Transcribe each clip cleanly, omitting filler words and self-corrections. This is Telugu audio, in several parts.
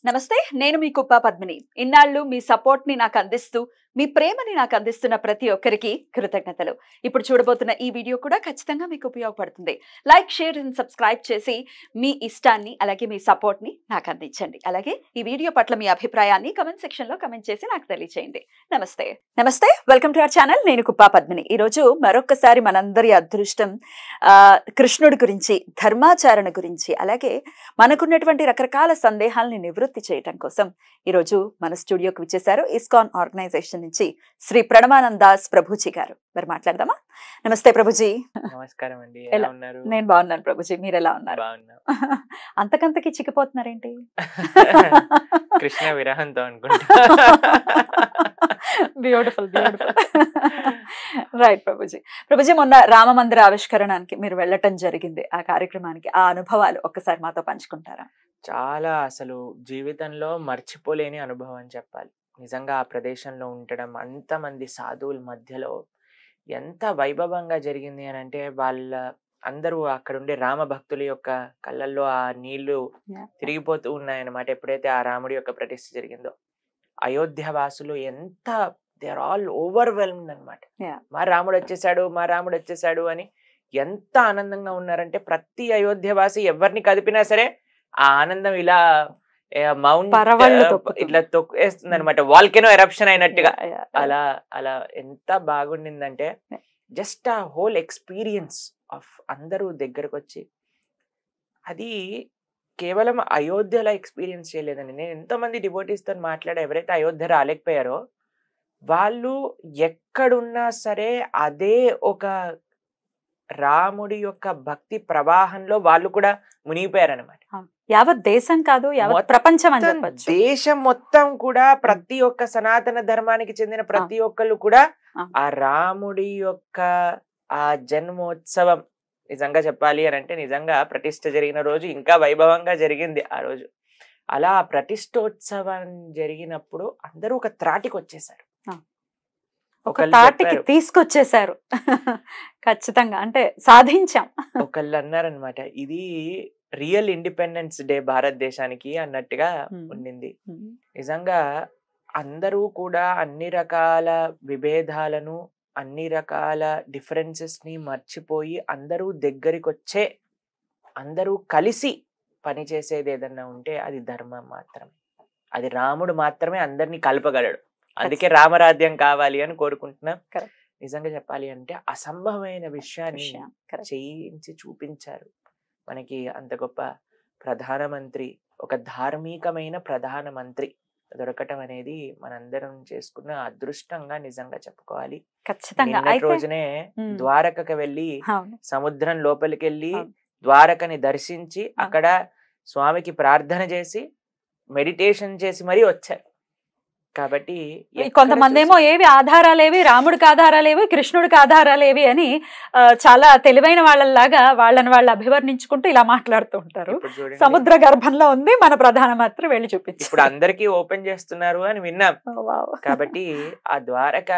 నమస్తే, నేను మీ కుప్ప పద్మిని. ఇన్నాళ్ళు మీ సపోర్ట్ ని నాకు అందిస్తూ, మీ ప్రేమని నాకు అందిస్తున్న ప్రతి ఒక్కరికి కృతజ్ఞతలు. ఇప్పుడు చూడబోతున్న ఈ వీడియో కూడా ఖచ్చితంగా మీకు ఉపయోగపడుతుంది. లైక్, షేర్ అండ్ సబ్స్క్రైబ్ చేసి మీ ఇష్టాన్ని అలాగే మీ సపోర్ట్ ని నాకు అందించండి. అలాగే ఈ వీడియో పట్ల మీ అభిప్రాయాన్ని కమెంట్ సెక్షన్ లో కమెంట్ చేసి నాకు తెలియజేయండి. నమస్తే. నమస్తే, వెల్కమ్ టు అవర్ ఛానల్. నేను కుప్ప పద్మిని. ఈ రోజు మరొకసారి మనందరి అదృష్టం కృష్ణుడి గురించి, ధర్మాచరణ గురించి, అలాగే మనకున్నటువంటి రకరకాల సందేహాలని నివృత్తి చేయటం కోసం ఈరోజు మన స్టూడియోకి విచ్చేశారు ఇస్కాన్ ఆర్గనైజేషన్ నుంచి శ్రీ ప్రణమానందాస్ ప్రభుజీ గారు. మరి మాట్లాడదామా? నమస్తే ప్రభుజీ. నమస్కారం అండి. నేను బాగున్నాను ప్రభుజీ, మీరు ఎలా ఉన్నారు? అంతకంతకి చిక్కిపోతున్నారేంటి? కృష్ణ విరహంతో అనుకుంటా. Beautiful beautiful. Right Prabhuji. Prabhuji, మొన్న రామ మందిర ఆవిష్కరణానికి మీరు వెళ్ళటం జరిగింది. ఆ కార్యక్రమానికి ఆ అనుభవాలు ఒక్కసారి మాతో పంచుకుంటారా? చాలా అసలు జీవితంలో మర్చిపోలేని అనుభవం అని చెప్పాలి. నిజంగా ఆ ప్రదేశంలో ఉండడం, అంతమంది సాధువుల మధ్యలో ఎంత వైభవంగా జరిగింది అని అంటే, వాళ్ళ అందరూ అక్కడ ఉండే రామ భక్తుల యొక్క కళ్ళల్లో ఆ నీళ్లు తిరిగిపోతూ ఉన్నాయన్నమాట ఎప్పుడైతే ఆ రాముడి యొక్క ప్రతిష్ఠ జరిగిందో. అయోధ్య వాసులు ఎంత, దే ఆర్ ఆల్ ఓవర్వెల్మ్డ్ అనమాట. మా రాముడు వచ్చేసాడు, మా రాముడు వచ్చేసాడు అని ఎంత ఆనందంగా ఉన్నారంటే, ప్రతి అయోధ్య వాసి ఎవరిని కదిపినా సరే ఆ ఆనందం ఇలా మౌంట్ ఇట్లా తొక్కేస్తుంది అనమాట, వాల్కెనో ఎరప్షన్ అయినట్టుగా. అలా అలా ఎంత బాగుండిందంటే, జస్ట్ ఆ హోల్ ఎక్స్పీరియన్స్ ఆఫ్ అందరూ దగ్గరకు వచ్చి, అది కేవలం అయోధ్యలో ఎక్స్పీరియన్స్ చేయలేదండి. నేను ఎంతోమంది డివోటీస్తో మాట్లాడా, ఎవరైతే అయోధ్య రాలేకపోయారో వాళ్ళు ఎక్కడున్నా సరే అదే ఒక రాముడి యొక్క భక్తి ప్రవాహంలో వాళ్ళు కూడా మునిగిపోయారనమాట. యావత్ దేశం కాదు, యావత్ ప్రపంచం అని చెప్పొచ్చు. దేశం మొత్తం కూడా, ప్రతి ఒక్క సనాతన ధర్మానికి చెందిన ప్రతి ఒక్కళ్ళు కూడా ఆ రాముడి యొక్క ఆ జన్మోత్సవం, నిజంగా చెప్పాలి అని అంటే నిజంగా ప్రతిష్ఠ జరిగిన రోజు ఇంకా వైభవంగా జరిగింది ఆ రోజు. అలా ప్రతిష్ఠోత్సవం జరిగినప్పుడు అందరూ ఒక త్రాటికి వచ్చేసారు, ఒక తాటికి తీసుకొచ్చేసారు. ఖచ్చితంగా, అంటే సాధించాం. ఒకళ్ళు అన్నారనమాట, ఇది రియల్ ఇండిపెండెన్స్ డే భారతదేశానికి అన్నట్టుగా ఉండింది. నిజంగా అందరూ కూడా అన్ని రకాల విభేదాలను, అన్ని రకాల డిఫరెన్సెస్ ని మర్చిపోయి అందరూ దగ్గరికి వచ్చే, అందరూ కలిసి పనిచేసేది ఏదన్నా ఉంటే అది ధర్మం మాత్రమే. అది రాముడు మాత్రమే అందరినీ కలపగలడు. అందుకే రామరాజ్యం కావాలి అని కోరుకుంటున్నాం. నిజంగా చెప్పాలి అంటే అసంభవమైన విషయాన్ని చేయించి చూపించారు మనకి. అంత గొప్ప ప్రధానమంత్రి, ఒక ధార్మికమైన ప్రధానమంత్రి దొరకటం అనేది మనందరం చేసుకున్న అదృష్టంగా నిజంగా చెప్పుకోవాలి. నిన్నటి రోజునే ద్వారకకు వెళ్ళి, సముద్రం లోపలికి వెళ్ళి ద్వారకని దర్శించి అక్కడ స్వామికి ప్రార్థన చేసి మెడిటేషన్ చేసి మరీ వచ్చారు. కాబట్టి కొంతమంది ఏమో ఏవి ఆధారాలేవి, రాముడికి ఆధారాలేవి, కృష్ణుడికి ఆధారాలేవి అని చాలా తెలివైన వాళ్ళలాగా వాళ్ళని వాళ్ళు అభివర్ణించుకుంటూ ఇలా మాట్లాడుతూ ఉంటారు. సముద్ర గర్భంలో ఉంది మన ప్రధానమంత్రి, వెళ్ళి చూపించి ఇప్పుడు అందరికీ ఓపెన్ చేస్తున్నారు అని విన్నాం. కాబట్టి ఆ ద్వారక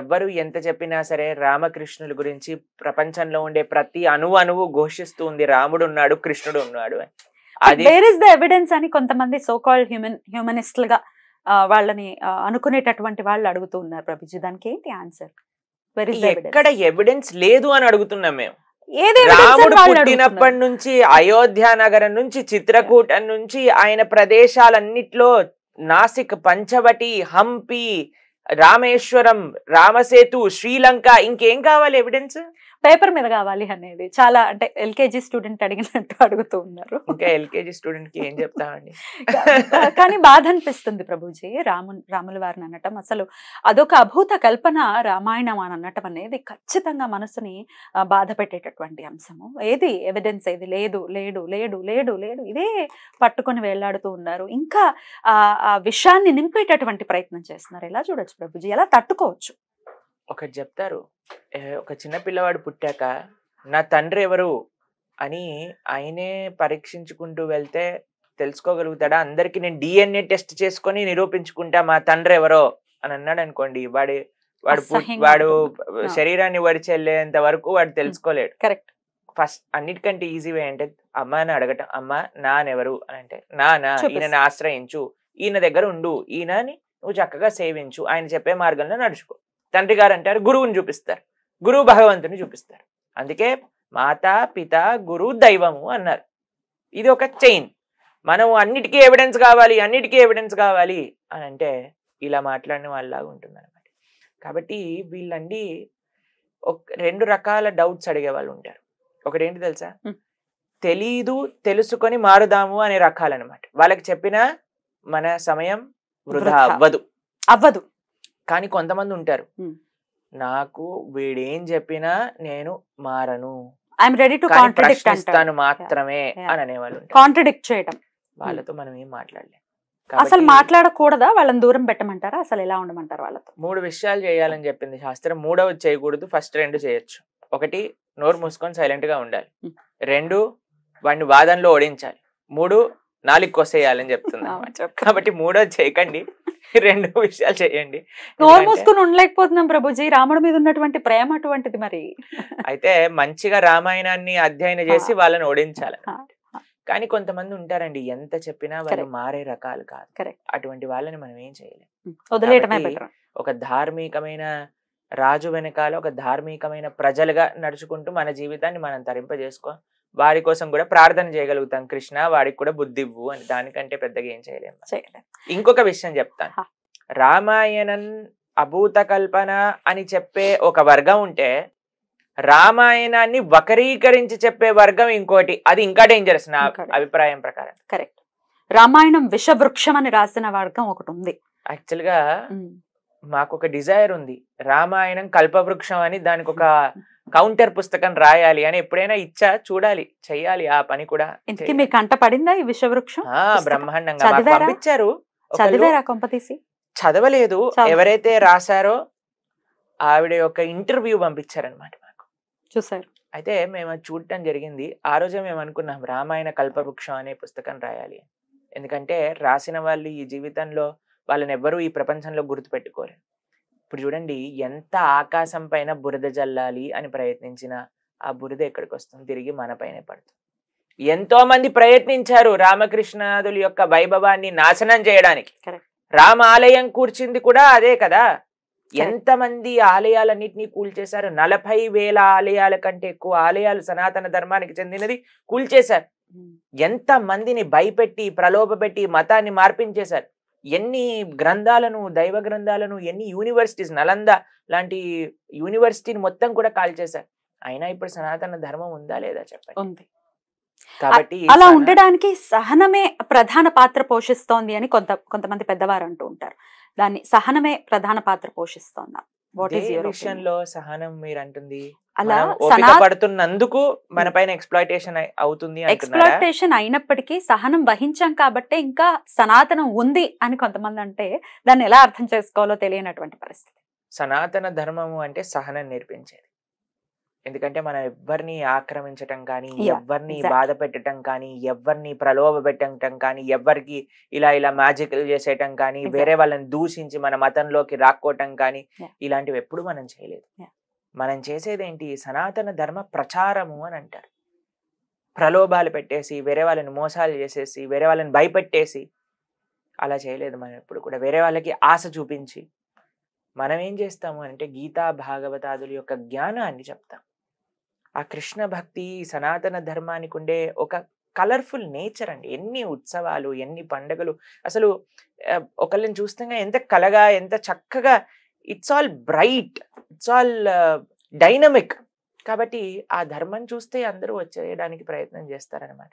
ఎవ్వరు ఎంత చెప్పినా సరే రామకృష్ణుల గురించి ప్రపంచంలో ఉండే ప్రతి అణువు ఘోషిస్తూ ఉంది, రాముడు ఉన్నాడు, కృష్ణుడు ఉన్నాడు అని. అది వేర్ ఇస్ ద ఎవిడెన్స్ అని కొంతమంది సో కాల్డ్ హ్యూమనిస్టులుగా వాళ్ళని అనుకునేటటువంటి వాళ్ళు అడుగుతూ ఉన్నారు. ప్రభుజీ, దానికి ఏంటి ఆన్సర్? ఎక్కడ ఎవిడెన్స్ లేదు అని అడుగుతున్నాం మేము. రాముడు పుట్టినప్పటి నుంచి, అయోధ్య నగరం నుంచి, చిత్రకూటం నుంచి, ఆయన ప్రదేశాలన్నిట్లో, నాసిక్, పంచవటి, హంపి, రామేశ్వరం, రామసేతు, శ్రీలంక, ఇంకేం కావాలి ఎవిడెన్స్? పేపర్ మీద కావాలి అనేది చాలా, అంటే ఎల్కేజీ స్టూడెంట్ అడిగినట్టు అడుగుతూ ఉన్నారు. ఇంకా ఎల్కేజీ స్టూడెంట్ కి ఏం చెప్తామండి. కానీ బాధ అనిపిస్తుంది ప్రభుజీ, రాముల వారిని అనటం అసలు అదొక అభూత కల్పన. రామాయణం అని అనటం అనేది ఖచ్చితంగా మనసుని బాధ పెట్టేటటువంటి అంశము. ఏది ఎవిడెన్స్? ఏది లేదు, లేడు లేడు లేడు లేడు, ఇదే పట్టుకొని వేలాడుతూ ఉన్నారు. ఇంకా ఆ విషయాన్ని నింపేటటువంటి ప్రయత్నం చేస్తున్నారు. ఎలా చూడొచ్చు ప్రభుజీ? ఎలా తట్టుకోవచ్చు? ఒకటి చెప్తారు, ఒక చిన్న పిల్లవాడు పుట్టాక నా తండ్రి ఎవరు అని ఆయనే పరీక్షించుకుంటూ వెళ్తే తెలుసుకోగలుగుతాడా? అందరికి నేను DNA టెస్ట్ చేసుకొని నిరూపించుకుంటా మా తండ్రి ఎవరో అని అన్నాడు అనుకోండి, వాడు శరీరాన్ని వడిచెళ్ళేంత వరకు వాడు తెలుసుకోలేడు. కరెక్ట్. ఫస్ట్ అన్నిటికంటే ఈజీ వే అంటే అమ్మని అడగటం, అమ్మ నానెవరు అని అంటే, నాన్న ఈయనని ఆశ్రయించు, ఈయన దగ్గర ఉండు, ఈయనని నువ్వు చక్కగా సేవించు, ఆయన చెప్పే మార్గంలో నడుచుకో. తండ్రి గారు అంటారు గురువుని చూపిస్తారు, గురువు భగవంతుని చూపిస్తారు. అందుకే మాతా పిత గురు దైవము అన్నారు. ఇది ఒక చైన్. మనం అన్నిటికీ ఎవిడెన్స్ కావాలి, అన్నిటికీ ఎవిడెన్స్ కావాలి అని అంటే ఇలా మాట్లాడిన వాళ్ళలాగా ఉంటుంది అనమాట. కాబట్టి వీళ్ళండి రెండు రకాల డౌట్స్ అడిగే వాళ్ళు ఉంటారు. ఒకటేంటి తెలుసా, తెలీదు తెలుసుకొని మారుదాము అనే రకాలన్నమాట. వాళ్ళకి చెప్పినా మన సమయం వృధా అవ్వదు. కానీ కొంతమంది ఉంటారు, నాకు వీడేం చెప్పినా నేను మారను, ప్రశ్నిస్తాను మాత్రమే అని అనేవాళ్ళు. కాంట్రడిక్ట్ చేయడం, వాళ్ళతో మనం ఏం మాట్లాడలేం. అసలు మాట్లాడకూడదా, వాళ్ళని దూరం పెట్టమంటారా, అసలు ఎలా ఉండమంటారు వాళ్ళతో? 3 విషయాలు చేయాలని చెప్పింది శాస్త్రం. 3వది చేయకూడదు, ఫస్ట్ 2 చేయొచ్చు. 1 నోరు మూసుకొని సైలెంట్ గా ఉండాలి. 2 వాడిని వాదనలో ఓడించాలి. 3 నాలుగు కొసేయాలని చెప్తుంది. కాబట్టి 3వది చేయకండి, 2 విషయాలు చేయండి. నోరు మూసుకొని ఉండలేకపోతున్నాం ప్రభుజీ, రాముడి మీద ఉన్నటువంటి ప్రేమ అటువంటిది. మరి అయితే మంచిగా రామాయణాన్ని అధ్యయనం చేసి వాళ్ళని ఓడించాలి. కానీ కొంతమంది ఉంటారండి, ఎంత చెప్పినా వాళ్ళు మారే రకాలు కాదు. అటువంటి వాళ్ళని మనం ఏం చేయలేం. ఒక ధార్మికమైన రాజు వెనకాల ఒక ధార్మికమైన ప్రజలుగా నడుచుకుంటూ మన జీవితాన్ని మనం తరింపజేసుకో, వాడి కోసం కూడా ప్రార్థన చేయగలుగుతాం, కృష్ణ వాడికి కూడా బుద్ధి ఇవ్వు అని. దానికంటే పెద్దగా ఏం చేయలేము. ఇంకొక విషయం చెప్తాను, రామాయణం అభూత కల్పన అని చెప్పే ఒక వర్గం ఉంటే, రామాయణాన్ని వక్రీకరించి చెప్పే వర్గం ఇంకోటి, అది ఇంకా డేంజరస్ నా అభిప్రాయం ప్రకారం. కరెక్ట్. రామాయణం విషవృక్షం అని రాసిన వర్గం ఒకటి ఉంది. యాక్చువల్ గా మాకు ఒక డిజైర్ ఉంది, రామాయణం కల్పవృక్షం అని, దానికి ఒక కౌంటర్ పుస్తకం రాయాలి అని. ఎప్పుడైనా ఇచ్చా, చూడాలి, చెయ్యాలి ఆ పని కూడా. మీ కంట పడిందా ఈ విషవృక్షం? బ్రహ్మాండంగా పంపించారు. చదవలేదు, ఎవరైతే రాశారో ఆవిడ యొక్క ఇంటర్వ్యూ పంపించారనమాట మాకు, చూసారు. అయితే మేము చూడటం జరిగింది. ఆ రోజే మేము అనుకున్నాం రామాయణ కల్పవృక్షం అనే పుస్తకం రాయాలి. ఎందుకంటే రాసిన వాళ్ళు ఈ జీవితంలో వాళ్ళని ఎవ్వరూ ఈ ప్రపంచంలో గుర్తుపెట్టుకోరు. ఇప్పుడు చూడండి, ఎంత ఆకాశం పైన బురద జల్లాలి అని ప్రయత్నించినా ఆ బురద ఎక్కడికి వస్తుంది, తిరిగి మన పైనే పడుతుంది. ఎంతో మంది ప్రయత్నించారు రామకృష్ణాదుల యొక్క వైభవాన్ని నాశనం చేయడానికి. రామ ఆలయం కూర్చింది కూడా అదే కదా. ఎంతమంది ఆలయాలన్నింటినీ కూల్చేశారు. 40,000 ఆలయాల కంటే ఎక్కువ ఆలయాలు సనాతన ధర్మానికి చెందినది కూల్చేశారు. ఎంత మందిని భయపెట్టి ప్రలోభపెట్టి మతాన్ని మార్పించేశారు. ఎన్ని గ్రంథాలను, దైవ గ్రంథాలను, ఎన్ని యూనివర్సిటీస్, నలంద లాంటి యూనివర్సిటీని మొత్తం కూడా కాల్చేశారు. అయినా ఇప్పుడు సనాతన ధర్మం ఉందా లేదా చెప్పండి. కాబట్టి అలా ఉండడానికి సహనమే ప్రధాన పాత్ర పోషిస్తోంది అని కొంతమంది పెద్దవారు అంటూ ఉంటారు. దాన్ని సహనమే ప్రధాన పాత్ర పోషిస్తోందా? విషయంలో సహనం మీరు అంటుంది అలా పడుతున్నందుకు మన పైన ఎక్స్‌ప్లాయిటేషన్ అవుతుంది. ఎక్స్‌ప్లాయిటేషన్ అయినప్పటికీ సహనం వహించాం కాబట్టి ఇంకా సనాతనం ఉంది అని కొంతమంది అంటే, దాన్ని ఎలా అర్థం చేసుకోవాలో తెలియనటువంటి పరిస్థితి. సనాతన ధర్మము అంటే సహనం నేర్పించేది. ఎందుకంటే మనం ఎవ్వరిని ఆక్రమించటం కానీ, ఎవ్వరిని బాధ పెట్టడం కానీ, ఎవ్వరిని ప్రలోభ పెట్టడం కానీ, ఎవ్వరికి ఇలా మ్యాజిక్లు చేసేయటం కానీ, వేరే వాళ్ళని దూషించి మన మతంలోకి రాక్కోవటం కానీ, ఇలాంటివి ఎప్పుడు మనం చేయలేదు. మనం చేసేది ఏంటి, సనాతన ధర్మ ప్రచారము అని అంటారు. ప్రలోభాలు పెట్టేసి, వేరే వాళ్ళని మోసాలు చేసేసి, వేరే వాళ్ళని భయపెట్టేసి అలా చేయలేదు మనం ఎప్పుడు కూడా. వేరే వాళ్ళకి ఆశ చూపించి మనం ఏం చేస్తాము అంటే, గీతా భాగవతాదుల యొక్క జ్ఞానాన్ని చెప్తాం. ఆ కృష్ణ భక్తి సనాతన ధర్మానికి ఉండే ఒక కలర్ఫుల్ నేచర్ అండి. ఎన్ని ఉత్సవాలు, ఎన్ని పండుగలు, అసలు ఒకళ్ళని చూస్తుండగా ఎంత కలగా, ఎంత చక్కగా, it's all bright, it's all dynamic. కాబట్టి ఆ ధర్మం చూస్తే అందరూ వచ్చేయడానికి ప్రయత్నం చేస్తారనమాట.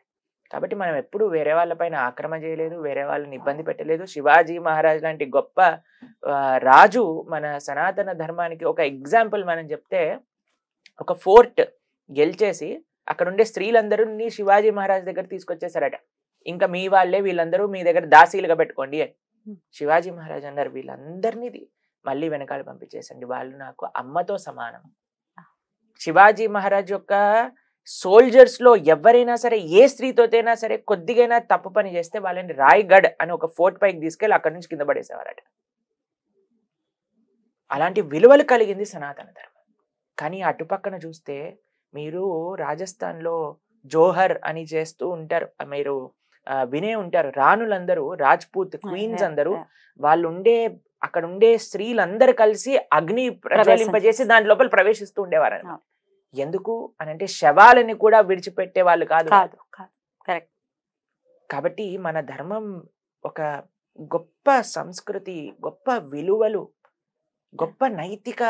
కాబట్టి మనం ఎప్పుడు వేరే వాళ్ళపైన ఆక్రమణ చేయలేదు, వేరే వాళ్ళని ఇబ్బంది పెట్టలేదు. శివాజీ మహారాజ్ లాంటి గొప్ప రాజు మన సనాతన ధర్మానికి ఒక ఎగ్జాంపుల్. మనం చెప్తే, ఒక ఫోర్ట్ గెలిచేసి అక్కడ ఉండే స్త్రీలందరూ శివాజీ మహారాజ్ దగ్గర తీసుకొచ్చేసారట. ఇంకా మీ వాళ్ళే, వీళ్ళందరూ మీ దగ్గర దాసీలుగా పెట్టుకోండి అని. శివాజీ మహారాజ్ అన్నారు, వీళ్ళందరినీ మళ్ళీ వెనకాల పంపించేసండి, వాళ్ళు నాకు అమ్మతో సమానం. శివాజీ మహారాజ్ యొక్క సోల్జర్స్ లో ఎవరైనా సరే, ఏ స్త్రీతోనైనా సరే కొద్దిగైనా తప్పు పని చేస్తే వాళ్ళని రాయ్గఢ్ అని ఒక ఫోర్ట్ పైకి తీసుకెళ్ళి అక్కడి నుంచి కింద పడేసేవారట. అలాంటి విలువలు కలిగింది సనాతన ధర్మం. కానీ అటుపక్కన చూస్తే మీరు రాజస్థాన్లో జోహర్ అని చేస్తూ ఉంటారు, మీరు వినే ఉంటారు. రాణులందరూ, రాజ్పూత్ క్వీన్స్ అందరూ, వాళ్ళు అక్కడ ఉండే స్త్రీలందరూ కలిసి అగ్ని ప్రజ్వలింపజేసి దాని లోపల ప్రవేశిస్తూ ఉండేవారు. ఎందుకు అనంటే శవాలని కూడా విడిచిపెట్టే వాళ్ళు కాదు. కాబట్టి మన ధర్మం ఒక గొప్ప సంస్కృతి, గొప్ప విలువలు, గొప్ప నైతిక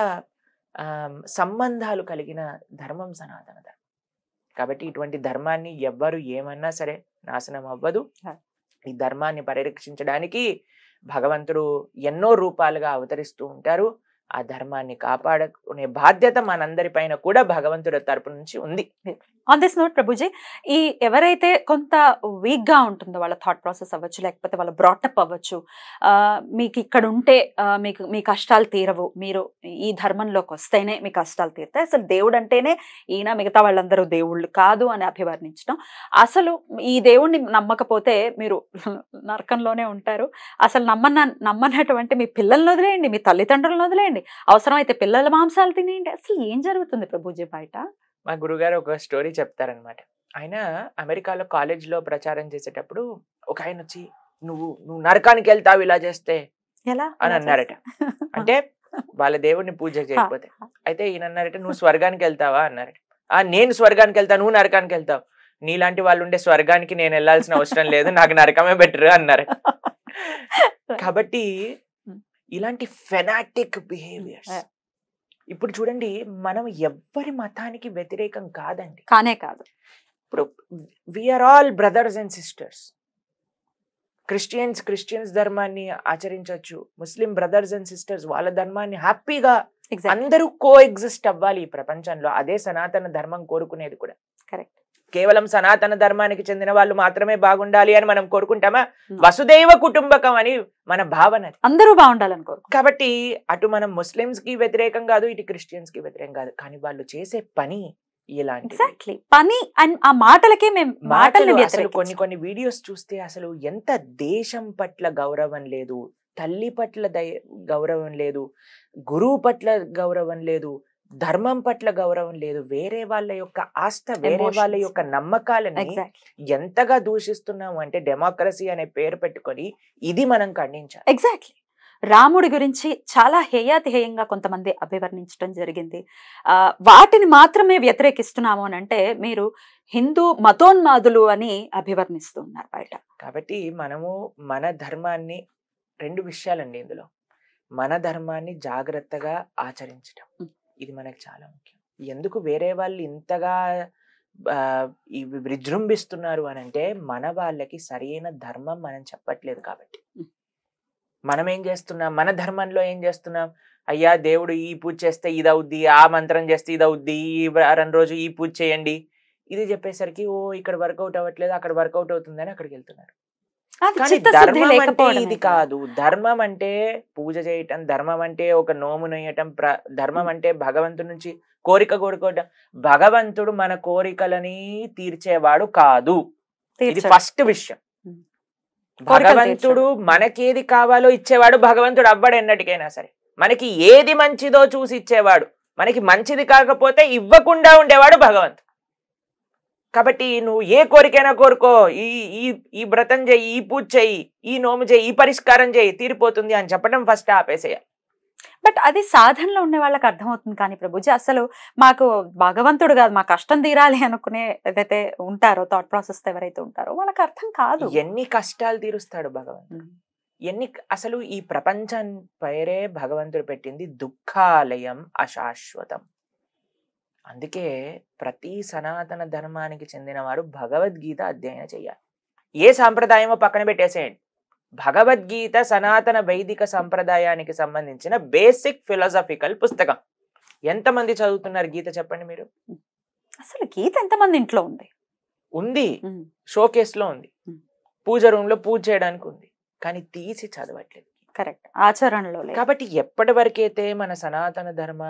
సంబంధాలు కలిగిన ధర్మం సనాతన ధర్మం. కాబట్టి ఇటువంటి ధర్మాన్ని ఎవ్వరు ఏమన్నా సరే నాశనం అవ్వదు. ఈ ధర్మాన్ని పరిరక్షించడానికి భగవంతుడు ఎన్నో రూపాలుగా అవతరిస్తూ ఉంటారు. ఆ ధర్మాన్ని కాపాడుకునే బాధ్యత మనందరిపైన కూడా భగవంతుడి తరపు నుంచి ఉంది. ఆన్ దిస్ నోట్ ప్రభుజీ, ఈ ఎవరైతే కొంత వీక్ గా ఉంటుందో వాళ్ళ థాట్ ప్రాసెస్ అవ్వచ్చు, లేకపోతే వాళ్ళ బ్రాటప్ అవ్వచ్చు, మీకు ఇక్కడ ఉంటే మీకు మీ కష్టాలు తీరవు, మీరు ఈ ధర్మంలోకి వస్తేనే మీ కష్టాలు తీరుతాయి, అసలు దేవుడు అంటేనే ఈయన, మిగతా వాళ్ళందరూ దేవుళ్ళు కాదు అని అభివర్ణించడం, అసలు ఈ దేవుణ్ణి నమ్మకపోతే మీరు నరకంలోనే ఉంటారు, అసలు నమ్మనటువంటి మీ పిల్లల్ని వదిలేయండి, మీ తల్లిదండ్రులను వదిలేయండి, అవసరమైతే పిల్లల మాంసాలు తినేయండి, అసలు ఏం జరుగుతుంది ప్రభుజీ బయట? మా గురుగారు ఒక స్టోరీ చెప్తారనమాట. ఆయన అమెరికాలో కాలేజ్లో ప్రచారం చేసేటప్పుడు ఒక ఆయన వచ్చి, నువ్వు నరకానికి వెళ్తావు ఇలా చేస్తే ఎలా అని అన్నారట. అంటే వాళ్ళ దేవుడిని పూజ చేయకపోతే. అయితే ఈయన అన్నారట, నువ్వు స్వర్గానికి వెళ్తావా అన్నారట. నేను స్వర్గానికి వెళ్తా, నువ్వు నరకానికి వెళ్తావు, నీలాంటి వాళ్ళు ఉండే స్వర్గానికి నేను వెళ్ళాల్సిన అవసరం లేదు, నాకు నరకమే బెటర్ అన్నారట. కాబట్టి ఇలాంటి ఫెనాటిక్ బిహేవియర్స్. ఇప్పుడు చూడండి, మనం ఎవ్వరి మతానికి వ్యతిరేకం కాదండి, కానే కాదు. ఇప్పుడు we are all brothers and sisters. Christians ధర్మాన్ని ఆచరించవచ్చు, ముస్లిం బ్రదర్స్ అండ్ సిస్టర్స్ వాళ్ళ ధర్మాన్ని హ్యాపీగా అందరూ కో ఎగ్జిస్ట్ అవ్వాలి ఈ ప్రపంచంలో. అదే సనాతన ధర్మం కోరుకునేది కూడా. కరెక్ట్. కేవలం సనాతన ధర్మానికి చెందిన వాళ్ళు మాత్రమే బాగుండాలి అని మనం కోరుకుంటామా? వసుదైవ కుటుంబకం అని మన భావన, అందరూ బాగుండాలని కోరుకు. కాబట్టి అటు మనం ముస్లిమ్స్ కి వ్యతిరేకం కాదు, ఇటు క్రిస్టియన్స్ కి వ్యతిరేకం కాదు, కానీ వాళ్ళు చేసే పని ఇలాంటి పని. ఆ మాటలకే మేము అసలు కొన్ని వీడియోస్ చూస్తే అసలు ఎంత దేశం పట్ల గౌరవం లేదు, తల్లి పట్ల గౌరవం లేదు, గురువు పట్ల గౌరవం లేదు, ధర్మం పట్ల గౌరవం లేదు, వేరే వాళ్ళ యొక్క ఆస్థ, వేరే వాళ్ళ యొక్క నమ్మకాలని ఎంతగా దూషిస్తున్నాము అంటే డెమోక్రసీ అనే పేరు పెట్టుకొని ఇది మనం ఖండించాలి. ఎగ్జాక్ట్లీ. రాముడి గురించి చాలా హేయాతిహేయంగా కొంతమంది అభివర్ణించడం జరిగింది. వాటిని మాత్రమే వ్యతిరేకిస్తున్నాము అని అంటే మీరు హిందూ మతోన్మాదులు అని అభివర్ణిస్తున్నారు బయట. కాబట్టి మనము మన ధర్మాన్ని, రెండు విషయాలండి ఇందులో, మన ధర్మాన్ని జాగ్రత్తగా ఆచరించడం ఇది మనకు చాలా ముఖ్యం. ఎందుకు వేరే వాళ్ళు ఇంతగా విజృంభిస్తున్నారు అని అంటే మన వాళ్ళకి సరైన ధర్మం మనం చెప్పట్లేదు కాబట్టి. మనం ఏం చేస్తున్నాం, మన ధర్మంలో ఏం చేస్తున్నాం, అయ్యా దేవుడు ఈ పూజ చేస్తే ఇది అవుద్ది, ఆ మంత్రం చేస్తే ఇది అవుద్ది, ఈ వారం రోజు ఈ పూజ చేయండి, ఇది చెప్పేసరికి ఓ ఇక్కడ వర్కౌట్ అవ్వట్లేదు, అక్కడ వర్కౌట్ అవుతుందని అక్కడికి వెళ్తున్నారు. కానీ ధర్మం అంటే ఇది కాదు. ధర్మం అంటే పూజ చేయటం, ధర్మం అంటే ఒక నోము నొయ్యటం, ధర్మం అంటే భగవంతుడి నుంచి కోరుకోవటం. భగవంతుడు మన కోరికలని తీర్చేవాడు కాదు, ఇది ఫస్ట్ విషయం. భగవంతుడు మనకేది కావాలో ఇచ్చేవాడు భగవంతుడు అవ్వడు ఎన్నటికైనా సరే. మనకి ఏది మంచిదో చూసి ఇచ్చేవాడు, మనకి మంచిది కాకపోతే ఇవ్వకుండా ఉండేవాడు భగవంతుడు. కాబట్టి నువ్వు ఏ కోరికైనా కోరుకో, ఈ వ్రతం చేయి, ఈ పూజ చేయి, ఈ నోము చేయి, ఈ పరిష్కారం చేయి, తీరిపోతుంది అని చెప్పడం ఫస్ట్ ఆపేసేయాలి. బట్ అది సాధనలో ఉండే వాళ్ళకి అర్థమవుతుంది. కానీ ప్రభుజీ అసలు మాకు భగవంతుడు కాదు, మా కష్టం తీరాలి అనుకునే ఏదైతే ఉంటారో థాట్ ప్రాసెస్ ఎవరైతే ఉంటారో వాళ్ళకి అర్థం కాదు. ఎన్ని కష్టాలు తీరుస్తాడు భగవంతుడు, అసలు ఈ ప్రపంచం పేరే భగవంతుడు పెట్టింది దుఃఖాలయం అశాశ్వతం. అందుకే ప్రతి సనాతన ధర్మానికి చెందిన వారు భగవద్గీత అధ్యయనం చేయాలి. ఏ సాంప్రదాయమో పక్కన పెట్టేసేయండి, భగవద్గీత సనాతన వైదిక సంప్రదాయానికి సంబంధించిన బేసిక్ ఫిలాసఫికల్ పుస్తకం. ఎంతమంది చదువుతున్నారు గీత చెప్పండి మీరు? అసలు గీత ఎంతమంది ఇంట్లో ఉంది, షోకేస్ లో ఉంది, పూజ రూమ్ లో పూజ చేయడానికి ఉంది, కానీ తీసి చదవట్లేదు. కరెక్ట్, ఆచరణలో. కాబట్టి ఎప్పటి వరకైతే మన సనాతన ధర్మ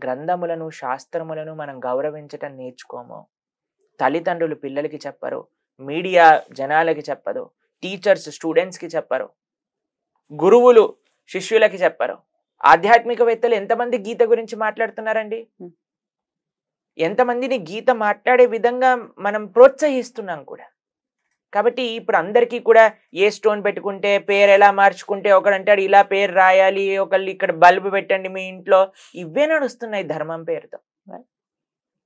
గ్రంథములను, శాస్త్రములను మనం గౌరవించటం నేర్చుకోమో, తల్లిదండ్రులు పిల్లలకి చెప్పరు, మీడియా జనాలకి చెప్పదు, టీచర్స్ స్టూడెంట్స్ కి చెప్పరు, గురువులు శిష్యులకి చెప్పరు, ఆధ్యాత్మికవేత్తలు ఎంతమంది గీత గురించి మాట్లాడుతున్నారండి? ఎంతమందిని గీత మాట్లాడే విధంగా మనం ప్రోత్సహిస్తున్నాం కూడా. కాబట్టి ఇప్పుడు అందరికీ కూడా ఏ స్టోన్ పెట్టుకుంటే పేరు ఎలా మార్చుకుంటే, ఒకడు అంటాడు ఇలా పేరు రాయాలి, ఒకళ్ళు ఇక్కడ బల్బు పెట్టండి మీ ఇంట్లో, ఇవే నడుస్తున్నాయి ధర్మం పేరుతో.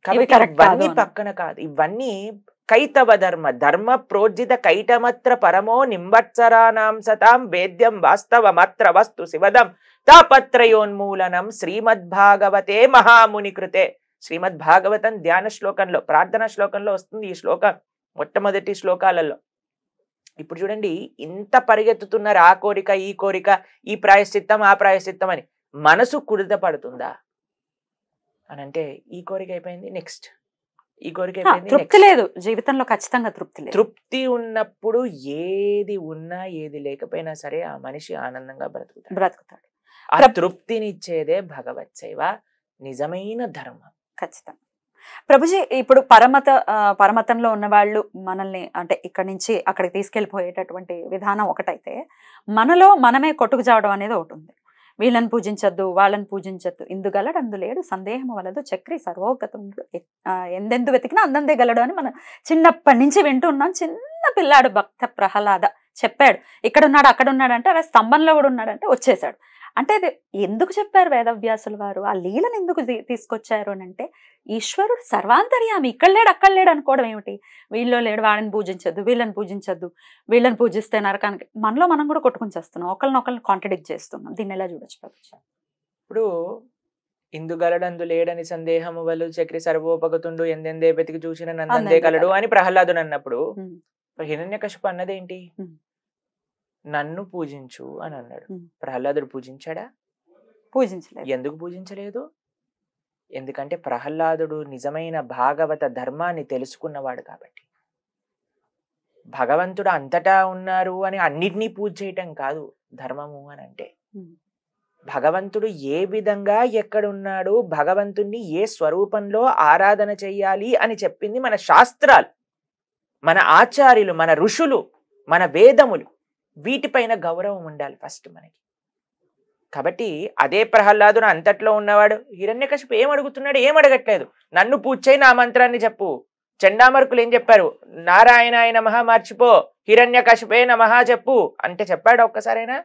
కాబట్టి ఇవన్నీ పక్కన కాదు, ఇవన్నీ కైతవ ధర్మ ప్రోజ్జిత కైటమత్ర పరమో నింబత్సరానాం సతాం వేద్యం వాస్తవమత్ర వస్తు శివదం తాపత్రయోన్మూలనం శ్రీమద్భాగవతే మహాముని కృతే. శ్రీమద్భాగవతం ధ్యాన శ్లోకంలో, ప్రార్థనా శ్లోకంలో వస్తుంది ఈ శ్లోకం, మొట్టమొదటి శ్లోకాలలో. ఇప్పుడు చూడండి, ఇంత పరిగెత్తుతున్నారు ఆ కోరిక ఈ కోరిక, ఈ ప్రాయశ్చిత్తం ఆ ప్రాయశ్చిత్తం అని. మనసు కుడిత పడుతుందా అని అంటే ఈ కోరిక అయిపోయింది, నెక్స్ట్ ఈ కోరిక అయిపోయింది, తృప్తి లేదు జీవితంలో, ఖచ్చితంగా తృప్తి లేదు. తృప్తి ఉన్నప్పుడు ఏది ఉన్నా ఏది లేకపోయినా సరే ఆ మనిషి ఆనందంగా బ్రతుకుతాడు. ఆ తృప్తినిచ్చేదే భగవత్ సేవ, నిజమైన ధర్మం. ఖచ్చితంగా. ప్రభుజీ, ఇప్పుడు పరమతంలో ఉన్న వాళ్ళు మనల్ని అంటే ఇక్కడి నుంచి అక్కడికి తీసుకెళ్ళిపోయేటటువంటి విధానం ఒకటైతే, మనలో మనమే కొట్టుకు చావడం అనేది ఒకటి ఉంది. వీళ్ళని పూజించద్దు, వాళ్ళని పూజించద్దు, ఇందుగలడు అందులేడు సందేహం వలదు చక్రి సర్వోగతుండు ఎందెందు వెతికినా అందందే గలడు అని మనం చిన్నప్పటి నుంచి వింటున్నాం. చిన్న పిల్లాడు భక్త ప్రహ్లాద చెప్పాడు, ఇక్కడ ఉన్నాడు అక్కడ ఉన్నాడు అంటే, అలా స్తంభంలో కూడా ఉన్నాడంటే వచ్చేసాడు. అంటే అది ఎందుకు చెప్పారు వేదవ్యాసుల వారు? ఆ లీలను ఎందుకు తీసుకొచ్చారు అని అంటే, ఈశ్వరుడు సర్వాంతర్యామి, ఇక్కడ లేడు అక్కడ లేడు అనుకోవడం ఏమిటి? వీళ్ళు లేడు, వాడిని పూజించద్దు, వీళ్ళని పూజించద్దు, వీళ్ళని పూజిస్తే నరకానికి. మనలో మనం కూడా కొట్టుకుని చేస్తున్నాం, ఒకరినొకరిని కాంట్రడిక్ట్ చేస్తున్నాం. దీన్ని ఎలా చూడొచ్చు ప్రభుజీ? ఇప్పుడు ఇందుగలడందు లేడని సందేహము వలు చక్రి సర్వోపగతుండు ఎందెందే వెతికి చూసిన నందందే కలడు అని ప్రహ్లాదుడు అన్నప్పుడు హిరణ్యకశిపు అన్నదేంటి? నన్ను పూజించు అని అన్నాడు. ప్రహ్లాదుడు పూజించాడా? పూజించలేదు. ఎందుకు పూజించలేదు? ఎందుకంటే ప్రహ్లాదుడు నిజమైన భాగవత ధర్మాన్ని తెలుసుకున్నవాడు కాబట్టి. భగవంతుడు అంతటా ఉన్నారు అని అన్నిటినీ పూజ చేయటం కాదు ధర్మము అని అంటే. భగవంతుడు ఏ విధంగా ఎక్కడున్నాడు, భగవంతుణ్ణి ఏ స్వరూపంలో ఆరాధన చెయ్యాలి అని చెప్పింది మన శాస్త్రాలు, మన ఆచార్యులు, మన ఋషులు, మన వేదములు. వీటిపైన గౌరవం ఉండాలి ఫస్ట్ మనకి. కాబట్టి అదే ప్రహ్లాదుడు అంతట్లో ఉన్నవాడు. హిరణ్యకశిపు ఏం అడుగుతున్నాడు? ఏం అడగట్లేదు. నన్ను పూజ చేయి, నా మంత్రాన్ని చెప్పు. చండామర్కులు ఏం చెప్పారు? నారాయణాయ నమః మర్చిపో, హిరణ్యకశిపే నమః చెప్పు అంటే చెప్పాడు ఒక్కసారైనా?